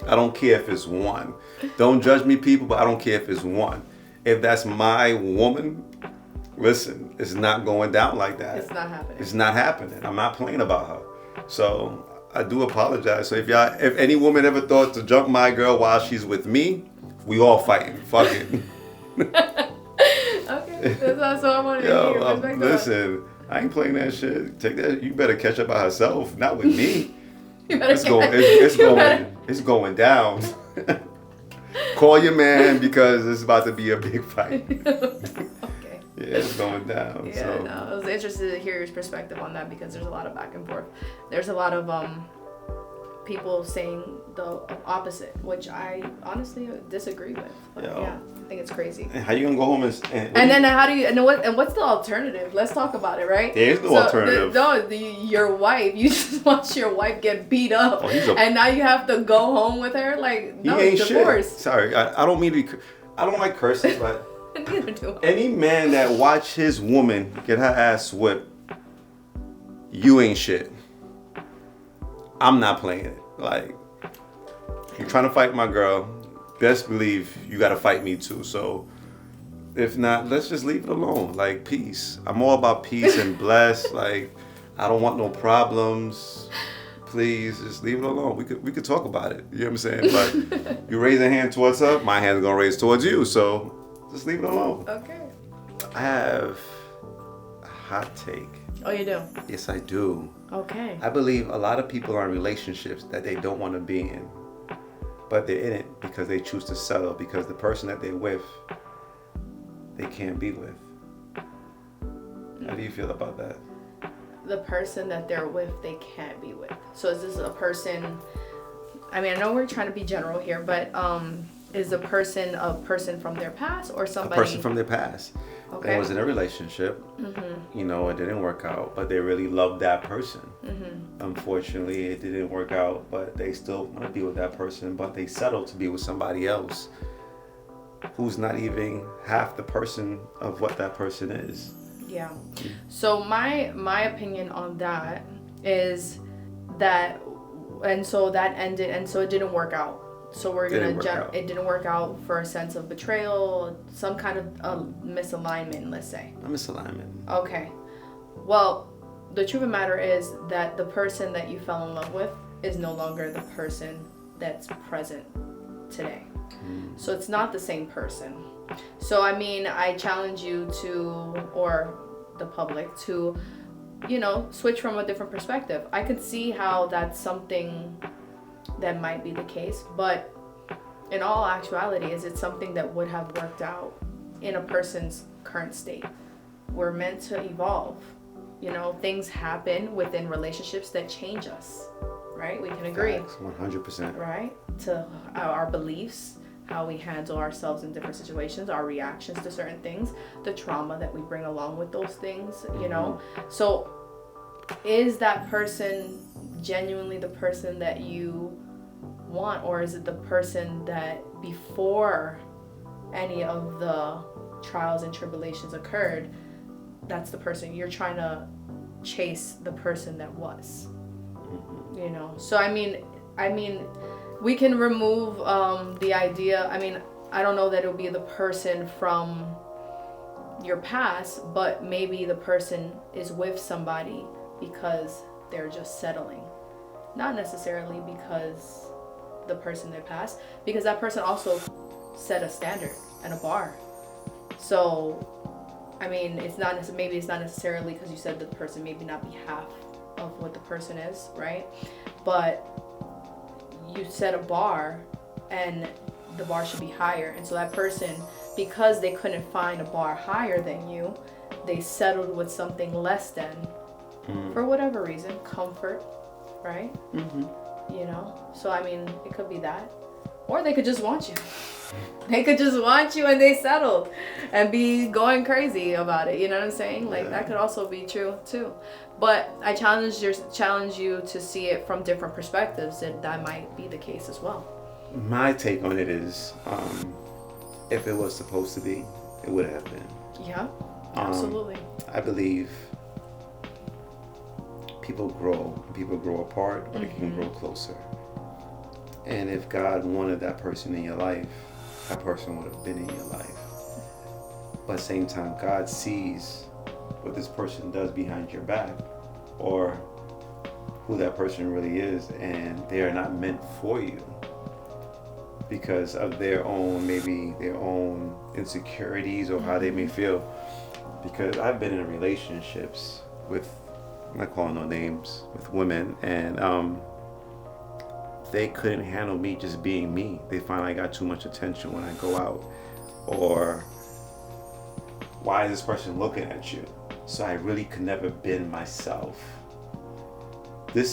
I don't care if it's 1. Don't judge me, people, but I don't care if it's 1. If that's my woman, listen, it's not going down like that. it's not happening. It's not happening. I'm not playing about her. So I do apologize. So if any woman ever thought to jump my girl while she's with me, we all fighting. Fuck it. Okay, that's also I wanted to hear your Yo, perspective. listen, I ain't playing that shit. Take that. You better catch up by herself, not with me. You better It's going down. Call your man because it's about to be a big fight. Okay. Yeah, it's going down. Yeah, So. no, I was interested to hear your perspective on that because there's a lot of back and forth. There's a lot of people saying the opposite, which I honestly disagree with. But yeah, I think it's crazy. How you gonna go home and then how do you and what's the alternative? Let's talk about it, right? There's no alternative. Your wife. You just watch your wife get beat up, and now you have to go home with her. Like, no, he ain't divorce. Shit. Sorry, I don't mean to be. I don't like cursing, but Neither do I. any man that watch his woman get her ass whipped, you ain't shit. I'm not playing it. Like, you're trying to fight my girl, best believe you gotta fight me too. So if not, let's just leave it alone. Like, peace. I'm all about peace and bless. Like, I don't want no problems. Please just leave it alone. We could talk about it. You know what I'm saying? But you raise a hand towards her, my hand's gonna raise towards you. So just leave it alone. Okay. I have a hot take. Oh, you do? Yes, I do. Okay. I believe a lot of people are in relationships that they don't want to be in, but they're in it because they choose to settle because the person that they're with, they can't be with. How do you feel about that? The person that they're with, they can't be with. So is this a person, I mean, I know we're trying to be general here, but is the person a person from their past or somebody? A person from their past. Okay. They was in a relationship, you know, it didn't work out, but they really loved that person. Unfortunately, it didn't work out, but they still want to be with that person, but they settled to be with somebody else who's not even half the person of what that person is. Yeah. So my opinion on that is that, and so that ended, and so it didn't work out. So we're gonna it didn't work out for a sense of betrayal, some kind of misalignment, let's say. A misalignment. Okay. Well, the truth of the matter is that the person that you fell in love with is no longer the person that's present today. So it's not the same person. So I mean, I challenge you to, or the public to, you know, switch from a different perspective. I could see how that's something that might be the case, but in all actuality, is it something that would have worked out in a person's current state? We're meant to evolve. You know, things happen within relationships that change us, right? We can agree. Facts, 100%. Right? To our beliefs, how we handle ourselves in different situations, our reactions to certain things, the trauma that we bring along with those things, you know? So is that person genuinely the person that you want, or is it the person that before any of the trials and tribulations occurred, that's the person you're trying to chase, the person that was, you know? So I mean we can remove the idea. I mean, I don't know that it'll be the person from your past, but maybe the person is with somebody because they're just settling. Not necessarily because the person they passed, because that person also set a standard and a bar. So, I mean, maybe it's not necessarily because you said that the person maybe not be half of what the person is, right? But you set a bar and the bar should be higher. And so that person, because they couldn't find a bar higher than you, they settled with something less than, for whatever reason, comfort, right? You know? So, I mean, it could be that. Or they could just want you. They could just want you and they settled and be going crazy about it. You know what I'm saying? Like, that could also be true, too. But I challenge you to see it from different perspectives, that might be the case as well. My take on it is, if it was supposed to be, it would have been. Yeah, absolutely. I believe people grow apart, or they can grow closer. And if God wanted that person in your life, that person would have been in your life. But at the same time, God sees what this person does behind your back, or who that person really is, and they are not meant for you because of their own insecurities or how they may feel. Because I've been in relationships with, I'm not calling no names, with women, and they couldn't handle me just being me. They find I got too much attention when I go out, or why is this person looking at you? So I really could never been myself. And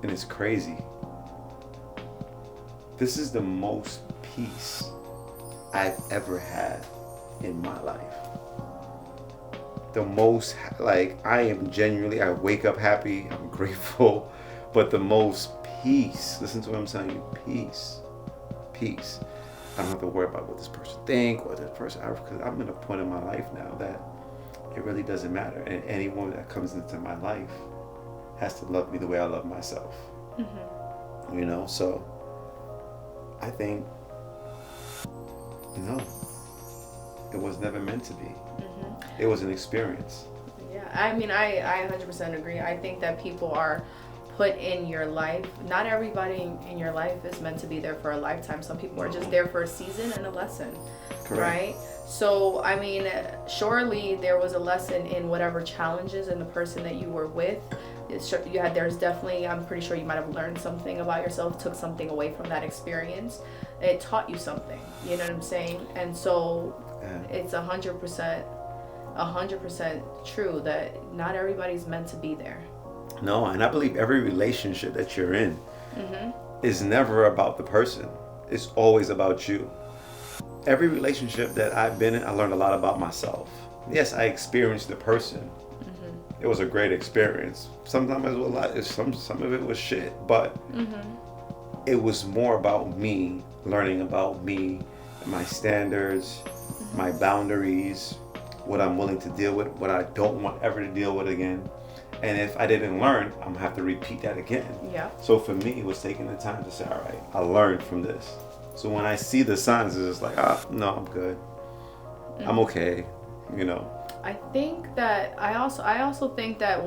it's crazy. This is the most peace I've ever had in my life. The most, like, I wake up happy, I'm grateful, but the most peace, listen to what I'm telling you, peace. I don't have to worry about what this person think or this person, because I'm in a point in my life now that it really doesn't matter. And anyone that comes into my life has to love me the way I love myself. You know, so I think, no, it was never meant to be. It was an experience. Yeah, I mean, I 100% agree. I think that people are put in your life. Not everybody in your life is meant to be there for a lifetime. Some people are just there for a season and a lesson. Correct. Right? So, I mean, surely there was a lesson in whatever challenges and the person that you were with. There's definitely, I'm pretty sure you might have learned something about yourself, took something away from that experience. It taught you something, you know what I'm saying? And so it's 100% true that not everybody's meant to be there. No, and I believe every relationship that you're in is never about the person. It's always about you. Every relationship that I've been in, I learned a lot about myself. Yes, I experienced the person. It was a great experience. Sometimes it was a lot. Some of it was shit, but it was more about me, learning about me, my standards, my boundaries, what I'm willing to deal with, what I don't want ever to deal with again. And if I didn't learn, I'm gonna have to repeat that again. Yeah. So for me, it was taking the time to say, all right, I learned from this. So when I see the signs, it's just like, no, I'm good. I'm okay, you know. I think that I also think that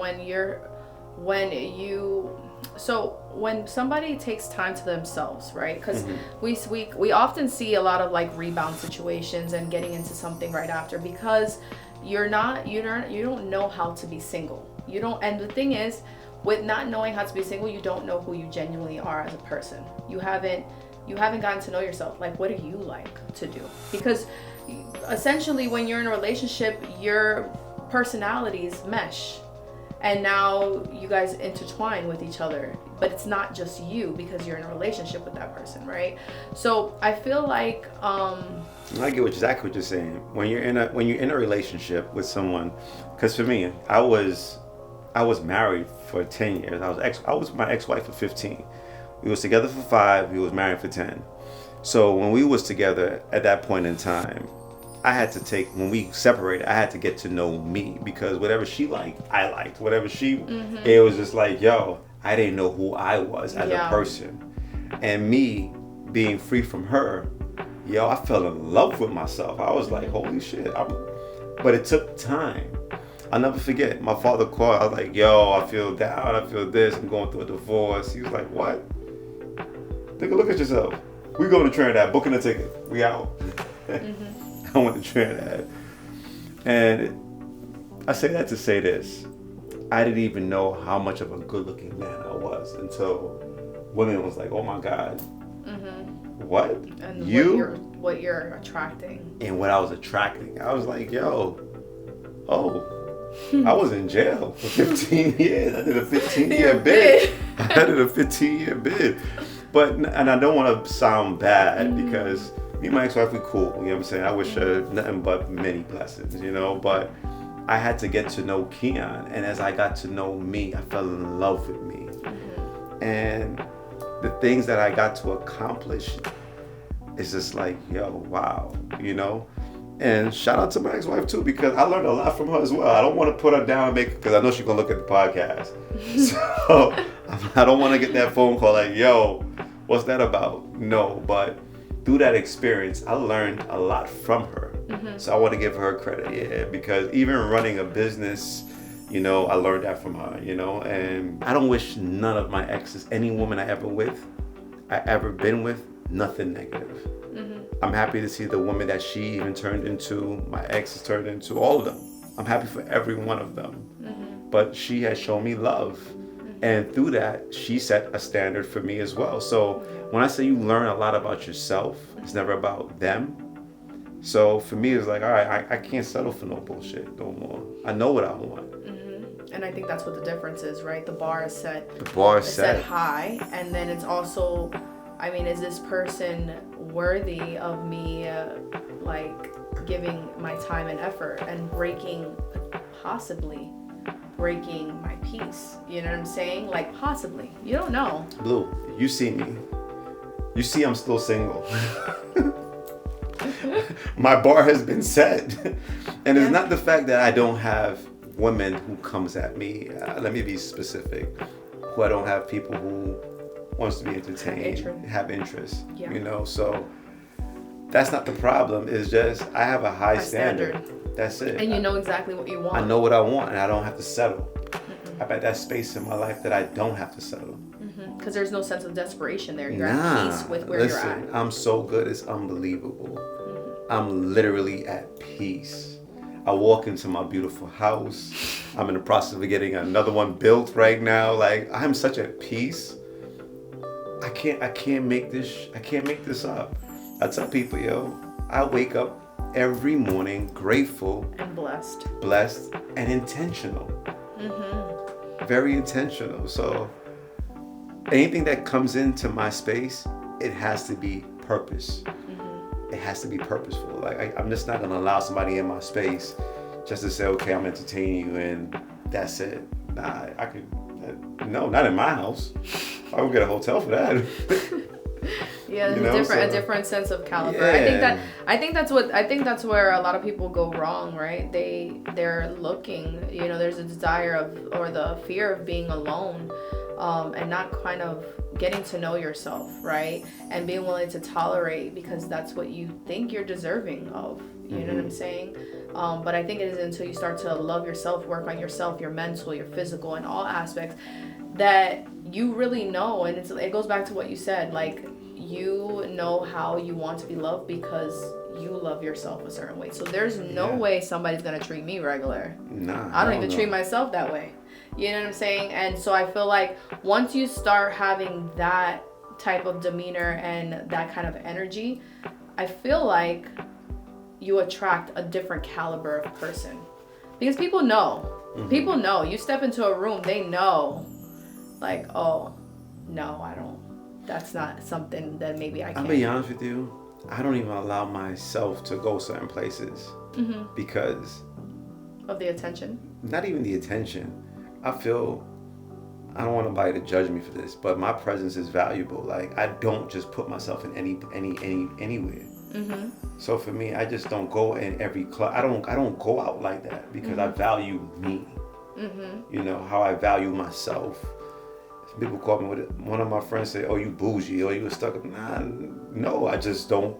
when somebody takes time to themselves, right? Because we often see a lot of like rebound situations and getting into something right after, because you don't know how to be single. You don't, and the thing is, with not knowing how to be single, you don't know who you genuinely are as a person. You haven't gotten to know yourself. Like, what do you like to do? Because essentially when you're in a relationship, your personalities mesh, and now you guys intertwine with each other, but it's not just you, because you're in a relationship with that person, right? So I feel like I get exactly what you're saying. When you're in a relationship with someone, because for me, I was married for 10 years. I was my ex-wife for 15. We was together for 5. We was married for 10. So when we was together at that point in time, when we separated, I had to get to know me, because whatever she liked, I liked. Whatever it was just like, yo, I didn't know who I was as a person. And me being free from her, yo, I fell in love with myself. I was like, holy shit. But it took time. I'll never forget. My father called. I was like, yo, I feel down. I feel this. I'm going through a divorce. He was like, what? Take a look at yourself. We going to Trinidad, booking a ticket. We out. I went to Trinidad. And I say that to say this. I didn't even know how much of a good-looking man I was until women was like, oh my God, what? And you? what you're attracting. And what I was attracting. I was like, yo, I was in jail for 15 years. I did a 15-year bid. I did a 15-year bid. But, and I don't want to sound bad because me and my ex-wife, we cool. You know what I'm saying? I wish her nothing but many blessings, you know? But I had to get to know Keon. And as I got to know me, I fell in love with me. And the things that I got to accomplish, it's just like, yo, wow, you know? And shout out to my ex-wife too, because I learned a lot from her as well. I don't want to put her down because I know she's gonna look at the podcast. So I don't want to get that phone call like, yo, what's that about? No, but through that experience, I learned a lot from her. So I want to give her credit, yeah, because even running a business, you know, I learned that from her, you know, and I don't wish none of my exes, any woman I ever been with, nothing negative. I'm happy to see the woman that she even turned into, my ex has turned into, all of them. I'm happy for every one of them. But she has shown me love. And through that, she set a standard for me as well. So when I say you learn a lot about yourself, it's never about them. So for me, it's like, all right, I can't settle for no bullshit no more. I know what I want. And I think that's what the difference is, right? The bar is set. The bar is set high. And then it's also, I mean, is this person worthy of me, like, giving my time and effort and possibly breaking my peace? You know what I'm saying? Like, possibly. You don't know. Blue, you see me. You see I'm still single. My bar has been set. And it's not the fact that I don't have women who comes at me. Let me be specific. Who I don't have people who wants to be entertained, have interest, you know, so that's not the problem. It's just I have a high standard. That's it. And you know exactly what you want. I know what I want, and I don't have to settle. I'm at that space in my life that I don't have to settle. Because there's no sense of desperation there. You're at peace with where you're at. I'm so good. It's unbelievable. I'm literally at peace. I walk into my beautiful house. I'm in the process of getting another one built right now. Like, I'm such at peace. I can't make this up. I tell people, yo, I wake up every morning grateful and blessed and intentional. Very intentional. So anything that comes into my space, it has to be purpose. It has to be purposeful. Like, I'm just not gonna allow somebody in my space just to say, okay, I'm entertaining you and that's it. Nah, no, not in my house. I would get a hotel for that. Yeah, there's a different sense of caliber. Yeah. I think that's where a lot of people go wrong, right? They're looking, you know, there's a desire or the fear of being alone, and not kind of getting to know yourself, right? And being willing to tolerate because that's what you think you're deserving of. You know what I'm saying? But I think it is until you start to love yourself, work on yourself, your mental, your physical, and all aspects, that you really know. And it goes back to what you said, like, you know how you want to be loved because you love yourself a certain way. So there's no way somebody's gonna treat me regular. Nah, I don't even treat myself that way. You know what I'm saying? And so I feel like once you start having that type of demeanor and that kind of energy, I feel like you attract a different caliber of person. Because people know. People know. You step into a room, they know. Like, oh, no, I don't. That's not something that maybe I can. I'll be honest with you. I don't even allow myself to go certain places because of the attention. Not even the attention. I feel I don't want nobody to judge me for this, but my presence is valuable. Like, I don't just put myself in anywhere. So for me, I just don't go in every club. I don't go out like that because I value me. You know how I value myself. People call me, one of my friends say, "Oh, you bougie, or you stuck up." Nah, no, I just don't.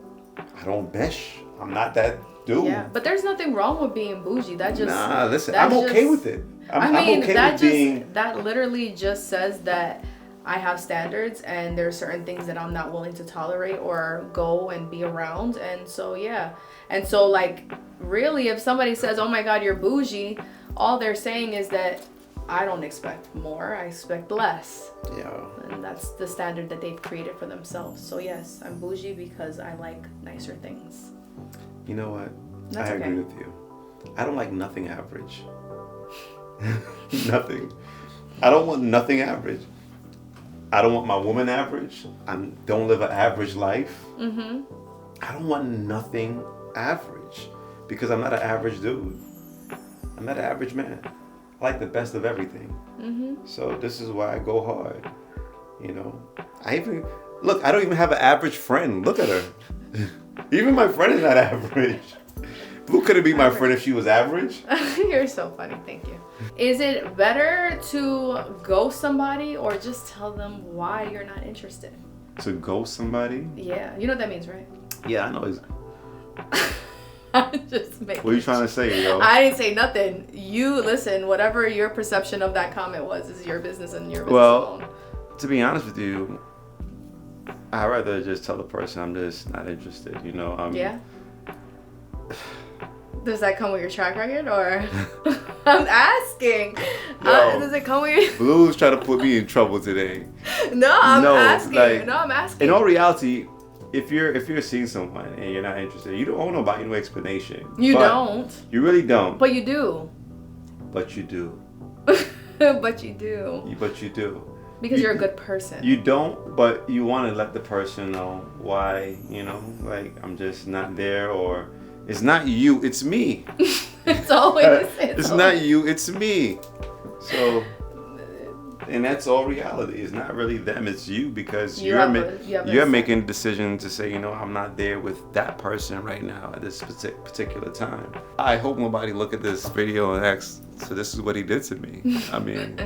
I don't mesh. I'm not that dude. Yeah, but there's nothing wrong with being bougie. Listen, I'm okay with it. I'm okay with being. That literally just says that I have standards, and there are certain things that I'm not willing to tolerate or go and be around, and so and so like really, if somebody says, "Oh my God, you're bougie," all they're saying is that I don't expect more. I expect less. Yeah. And that's the standard that they've created for themselves. So yes, I'm bougie because I like nicer things. You know what? That's I okay. agree with you. I don't like nothing average. Nothing. I don't want nothing average. I don't want my woman average. I don't live an average life. Mm-hmm. I don't want nothing average because I'm not an average dude. I'm not an average man. I like the best of everything. Mm-hmm. So this is why I go hard. You know, I don't even have an average friend. Look at her. Even my friend is not average. Blue couldn't be my friend if she was average. You're so funny. Thank you. Is it better to ghost somebody or just tell them why you're not interested? To ghost somebody? Yeah. You know what that means, right? Yeah, I know. Just making What are you trying to say, yo? I didn't say nothing. You listen, whatever your perception of that comment was is your business and your business alone. To be honest with you, I'd rather just tell the person I'm just not interested, you know? Yeah? Does that come with your track record or? I'm asking. Does it come with your... Blue's trying to put me in trouble today. No, I'm asking. I'm asking. In all reality, if you're seeing someone and you're not interested, you don't owe nobody no explanation. You don't. You really don't. But you do. But you do. But you do. But you do. Because you're a good person. You don't, but you want to let the person know why, you know, like I'm just not there, or it's not you, it's me. It's always. It's not you, it's me. So, and that's all reality. It's not really them, it's you, because you're making a decision to say, you know, I'm not there with that person right now at this particular time. I hope nobody look at this video and ask, so this is what he did to me. I mean,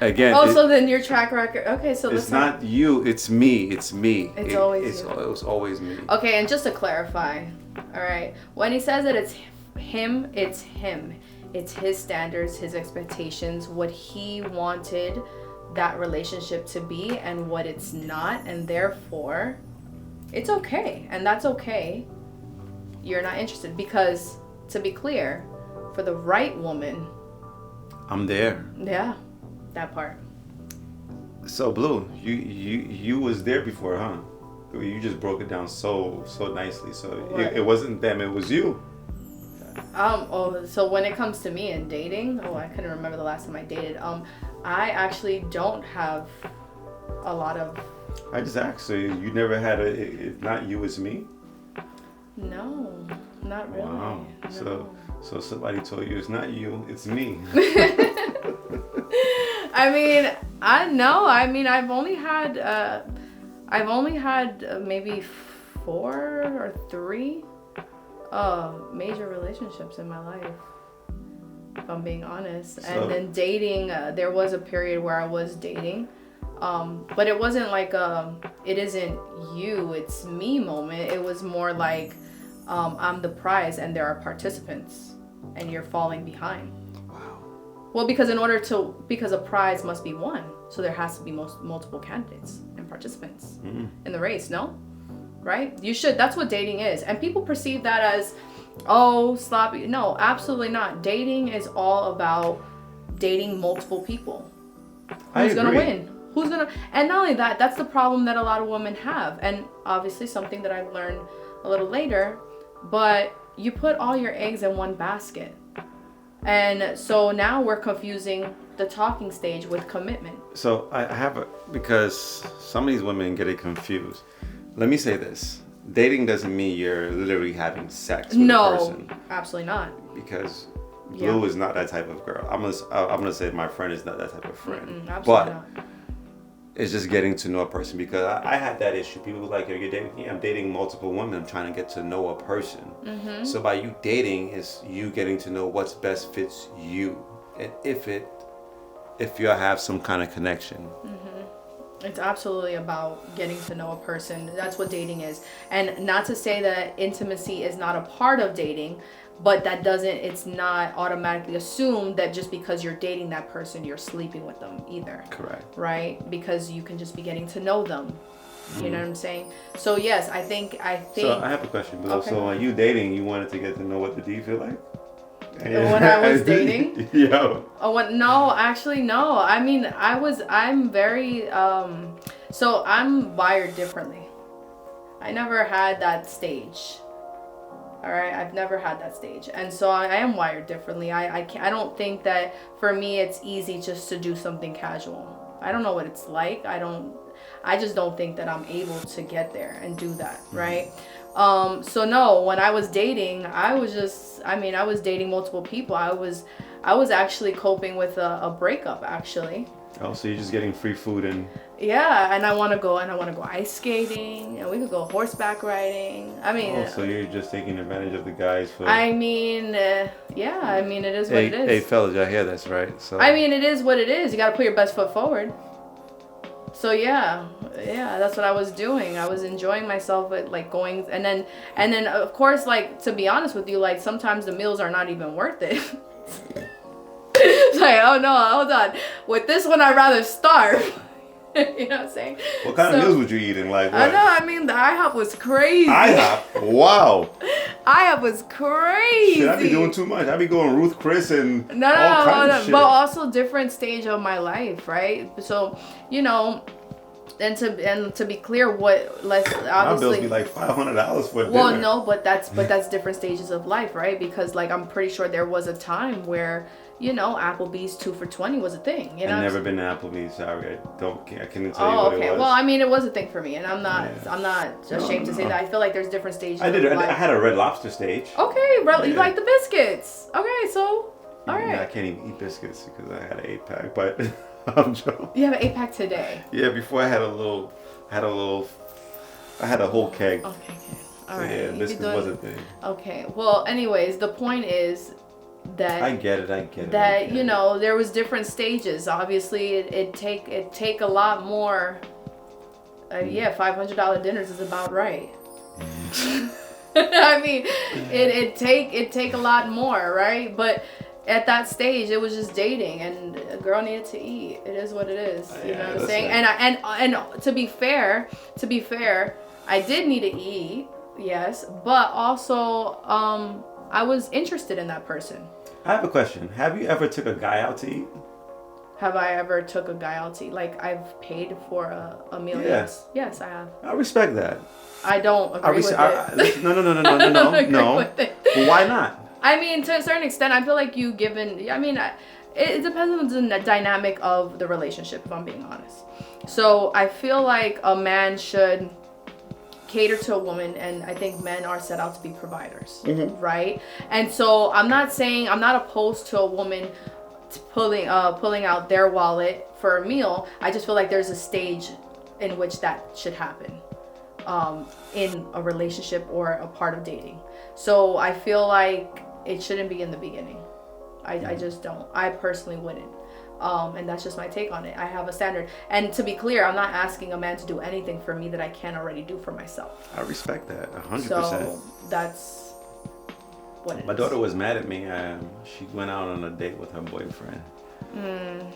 again. So then your track record. Okay, so it's not you, it's me. It's me. It's always you. It was always me. Okay, and just to clarify, all right, when he says that it's him, it's him. It's his standards, his expectations, what he wanted that relationship to be and what it's not. And therefore, it's okay. And that's okay. You're not interested. Because, to be clear, for the right woman... I'm there. Yeah, that part. So, Blue, you was there before, huh? You just broke it down so nicely. So it wasn't them, it was you. So when it comes to me and dating, I couldn't remember the last time I dated. I actually don't have a lot of... I just asked, so you never had it's not you, it's me? No, not really. Wow. No. So somebody told you it's not you, it's me. I mean, I've only had maybe 4 or 3 major relationships in my life, if I'm being honest. And then dating, there was a period where I was dating, but it wasn't like it isn't you, it's me moment. It was more like I'm the prize and there are participants and you're falling behind. Wow. Well, because a prize must be won, so there has to be multiple candidates and participants in the race, no? Right? That's what dating is. And people perceive that as, sloppy. No, absolutely not. Dating is all about dating multiple people. Who's going to win? And not only that, that's the problem that a lot of women have. And obviously something that I've learned a little later, but you put all your eggs in one basket. And so now we're confusing the talking stage with commitment. So because some of these women get it confused. Let me say this. Dating doesn't mean you're literally having sex with a person. No, absolutely not. Because Blue is not that type of girl. I'm gonna say my friend is not that type of friend. Absolutely not. It's just getting to know a person, because I had that issue. People were like, you're dating. Yeah, I'm dating multiple women. I'm trying to get to know a person. Mm-hmm. So by you dating is you getting to know what's best fits you, and if you have some kind of connection. Mm-hmm. It's absolutely about getting to know a person. That's what dating is. And not to say that intimacy is not a part of dating, but it's not automatically assumed that just because you're dating that person, you're sleeping with them either. Correct. Right? Because you can just be getting to know them. You know what I'm saying? So yes, I think. So I have a question, Bill. Okay. So when you dating, you wanted to get to know what the D feel like? When I was dating? Yo. No, actually, no. I mean, I'm very, so I'm wired differently. I never had that stage. All right, I've never had that stage, and so I am wired differently. I don't think that for me it's easy just to do something casual. I don't know what it's like. I just don't think that I'm able to get there and do that, right? So no, when I was dating, I was dating multiple people. I was actually coping with a breakup, actually. Oh, so you're just getting free food and... Yeah, and I want to go ice skating, and we could go horseback riding. I mean... Oh, so you're just taking advantage of the guys for... I mean, yeah, I mean, it is what it is. Hey, fellas, y'all hear this, right? So... I mean, it is what it is. You got to put your best foot forward. So yeah, that's what I was doing. I was enjoying myself at like going, and then of course, like, to be honest with you, like sometimes the meals are not even worth it. It's like, oh no, hold on. With this one, I'd rather starve. You know what I'm saying? What kind of meals would you eat in, like, what? I know, I mean, the IHOP was crazy. IHOP? Wow. IHOP was crazy. Shit, I be doing too much. I be going Ruth Chris and no, all kinds of shit. But also different stage of my life, right? So, you know, and to be clear, obviously my bills be like $500 for dinner. Well, no, but that's different stages of life, right? Because like I'm pretty sure there was a time where, you know, Applebee's 2 for $20 was a thing. You know, I've never been to Applebee's. Sorry, I couldn't tell you what it was. Well, I mean, it was a thing for me, and I'm not ashamed to say that. I feel like there's different stages. I had a Red Lobster stage. Okay, you like the biscuits? Okay, so all right. I can't even eat biscuits because I had an 8-pack, but I'm joking. You have an 8-pack today? Yeah, before I had a whole keg. Okay. All right. Yeah, biscuits was a thing. Okay. Well, anyways, the point is that I get it. That you know, there was different stages. Obviously, it take a lot more. $500 dinners is about right. I mean, it take a lot more, right? But at that stage, it was just dating, and a girl needed to eat. It is what it is. You know what I'm saying? And to be fair, I did need to eat, yes, but also I was interested in that person. I have a question. Have you ever took a guy out to eat? Have I ever took a guy out to eat? Like, I've paid for a meal? Yes. Yes, I have. I respect that. I don't agree with it. No. No. Well, why not? I mean, to a certain extent, I feel like it depends on the dynamic of the relationship, if I'm being honest. So I feel like a man should cater to a woman, and I think men are set out to be providers, right? And so I'm not opposed to a woman pulling out their wallet for a meal. I just feel like there's a stage in which that should happen in a relationship or a part of dating. So I feel like it shouldn't be in the beginning. I just don't. I personally wouldn't. And that's just my take on it. I have a standard. And to be clear, I'm not asking a man to do anything for me that I can't already do for myself. I respect that 100%. So that's what it is. My daughter was mad at me. She went out on a date with her boyfriend.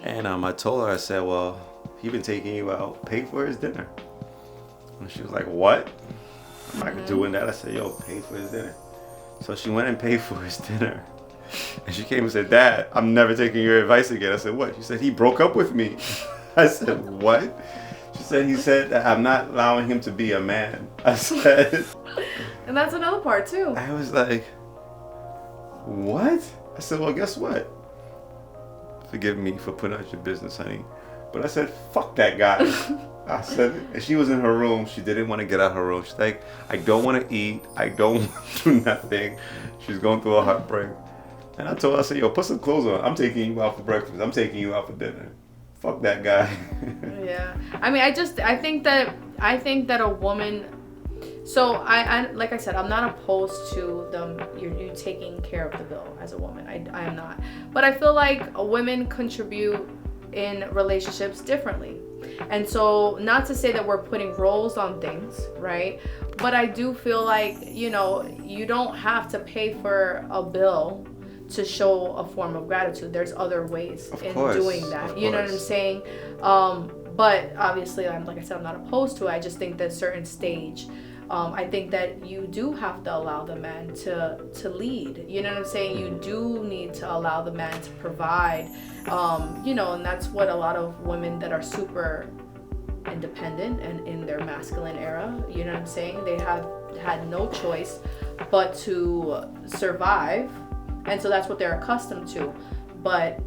And I told her, I said, well, he been taking you out, pay for his dinner. And she was like, what? I'm not doing that. I said, yo, pay for his dinner. So she went and paid for his dinner. And she came and said, Dad, I'm never taking your advice again. I said, what? She said, he broke up with me. I said, what? He said that I'm not allowing him to be a man. I said. And that's another part too. I was like, what? I said, well, guess what? Forgive me for putting out your business, honey. But I said, fuck that guy. I said it. And she was in her room. She didn't want to get out of her room. She's like, I don't want to eat. I don't want to do nothing. She's going through a heartbreak. And I told her, I said, yo, put some clothes on. I'm taking you out for breakfast. I'm taking you out for dinner. Fuck that guy. Yeah. I mean, I think that a woman, so I like I said, I'm not opposed to you taking care of the bill as a woman. I am not. But I feel like women contribute in relationships differently. And so, not to say that we're putting roles on things, right? But I do feel like, you know, you don't have to pay for a bill to show a form of gratitude. There's other ways doing that. You know what I'm saying? But obviously, like I said, I'm not opposed to it. I just think that certain stage I think that you do have to allow the man to lead. You know what I'm saying? You do need to allow the man to provide. And that's what a lot of women that are super independent and in their masculine era, you know what I'm saying? They have had no choice but to survive. And so that's what they're accustomed to. But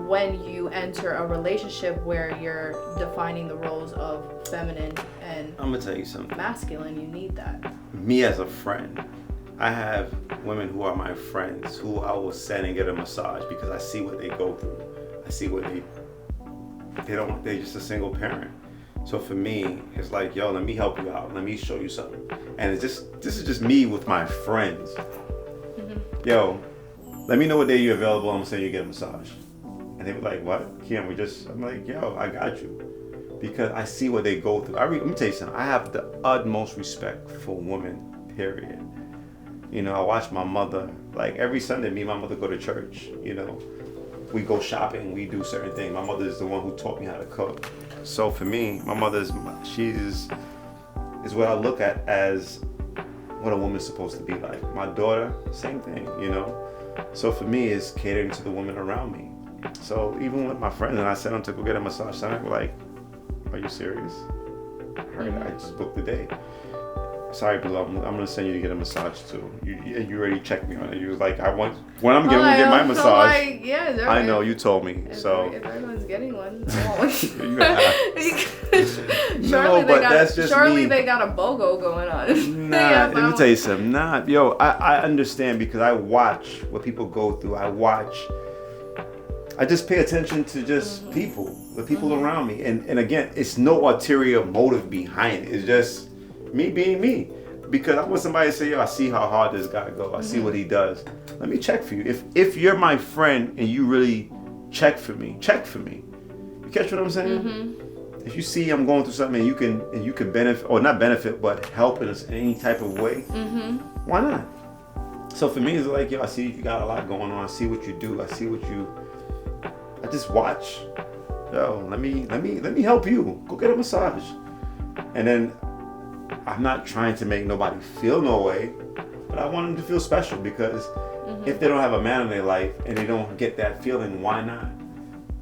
when you enter a relationship where you're defining the roles of feminine and I'm gonna tell you something. Masculine, you need that. Me as a friend, I have women who are my friends who I will send and get a massage because I see what they go through. I see what they're just a single parent. So for me, it's like, yo, let me help you out. Let me show you something. And this is just me with my friends. Mm-hmm. Yo, let me know what day you're available. I'm gonna send you to get a massage. And they were like, what? I'm like, yo, I got you. Because I see what they go through. Let me tell you something. I have the utmost respect for women, period. I watch my mother, like every Sunday, me and my mother go to church, We go shopping, we do certain things. My mother is the one who taught me how to cook. So for me, my mother is what I look at as what a woman's supposed to be like. My daughter, same thing, So for me, it's catering to the women around me. So even with my friends, and I sent them to go get a massage, some were like, are you serious? I just booked the day. Sorry, beloved, I'm gonna send you to get a massage too. You already checked me on it. You was like, when I'm getting get my massage. I know, you told me. If everyone's getting one, I want one. Surely they got a BOGO going on. Let me tell you something. I understand because I watch what people go through. I just pay attention to just people, the people around me. And again, it's no ulterior motive behind it. It's just me being me. Because I want somebody to say, yo, I see how hard this guy goes. I see what he does. Let me check for you. If you're my friend and you really check for me. You catch what I'm saying? Mm-hmm. If you see I'm going through something and you can benefit, or not benefit, but help in any type of way, why not? So for me, it's like, yo, I see you got a lot going on. I see what you do. I just watch. Yo, let me help you. Go get a massage. And then I'm not trying to make nobody feel no way, but I want them to feel special because if they don't have a man in their life and they don't get that feeling, why not?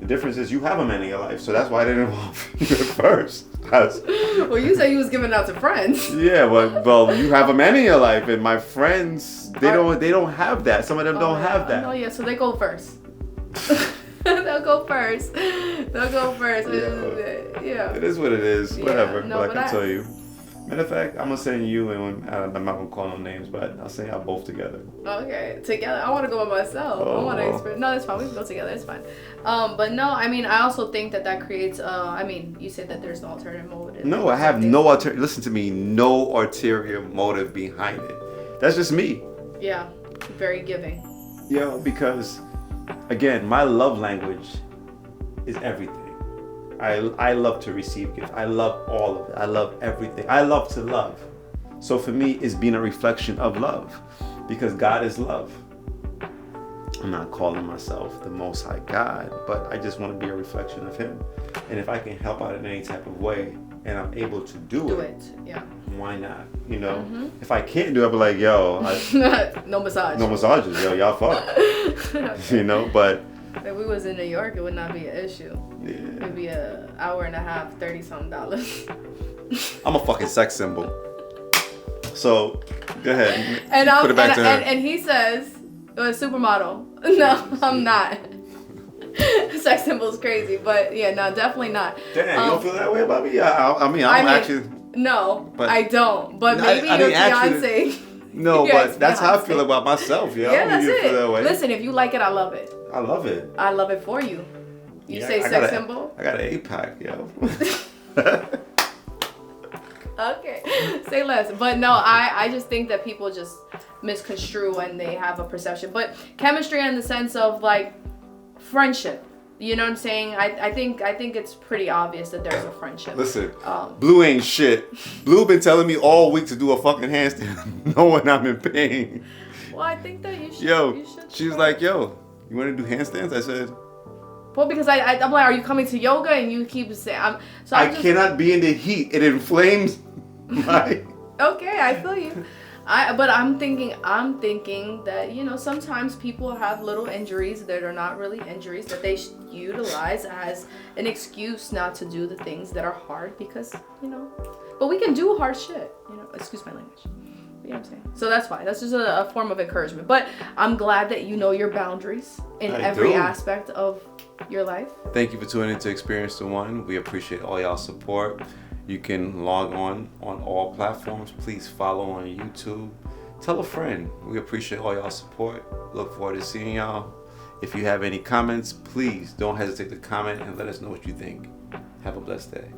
The difference is you have a man in your life, so that's why they didn't involve you at first. Well, you said you was giving it out to friends. Yeah, well, you have a man in your life, and my friends, they don't have that. Some of them don't have that. Oh yeah, so they go first. They'll go first. Yeah. It is what it is. Whatever. But I can tell you. Matter of fact, I'm gonna send you and I'm not gonna call no names, but I'll send y'all both together. Okay, together. I want to go by myself. I want to experience. No, that's fine. We can go together. It's fine. But no, I also think that creates. You said that there's no alternative motive. No, I have no ulterior. Listen to me. No ulterior motive behind it. That's just me. Yeah, very giving. Yeah, because again, my love language is everything. I love to receive gifts. I love all of it. I love everything. I love to love. So for me, it's being a reflection of love because God is love. I'm not calling myself the Most High God, but I just want to be a reflection of Him. And if I can help out in any type of way and I'm able to do it, yeah. Why not? If I can't do it, I'll be like, yo. No massage. No massages, yo. Y'all fuck. But. If we was in New York, it would not be an issue. Yeah. It'd be an hour and a half, $30-something. I'm a fucking sex symbol. So, go ahead. Put it back to her. And he says, supermodel. No, I'm not. Sex symbol is crazy, but yeah, no, definitely not. Damn, you don't feel that way about me? I'm actually. No, but I don't. But maybe your fiance. No, but that's how I feel about myself, yo. Yeah, that's it. Feel that way. Listen, if you like it, I love it. I love it. I love it for you. You say sex symbol? I got an 8-pack, yo. Okay, say less. But no, I just think that people just misconstrue when they have a perception. But chemistry in the sense of like friendship. You know what I'm saying? I think it's pretty obvious that there's a friendship. Listen, Blue ain't shit. Blue been telling me all week to do a fucking handstand knowing I'm in pain. Well, I think that you should. Yo, she's like, yo, you want to do handstands? I said. Well, because I'm like, are you coming to yoga? And you keep saying, I cannot be in the heat. It inflames my. Okay, I feel you. But I'm thinking that, sometimes people have little injuries that are not really injuries that they utilize as an excuse not to do the things that are hard because, but we can do hard shit, excuse my language. You know what I'm saying? So that's why. That's just a form of encouragement. But I'm glad that you know your boundaries in every aspect of your life. Thank you for tuning into Experience the One. We appreciate all y'all support. You can log on all platforms. Please follow on YouTube. Tell a friend. We appreciate all y'all support. Look forward to seeing y'all. If you have any comments, please don't hesitate to comment and let us know what you think. Have a blessed day.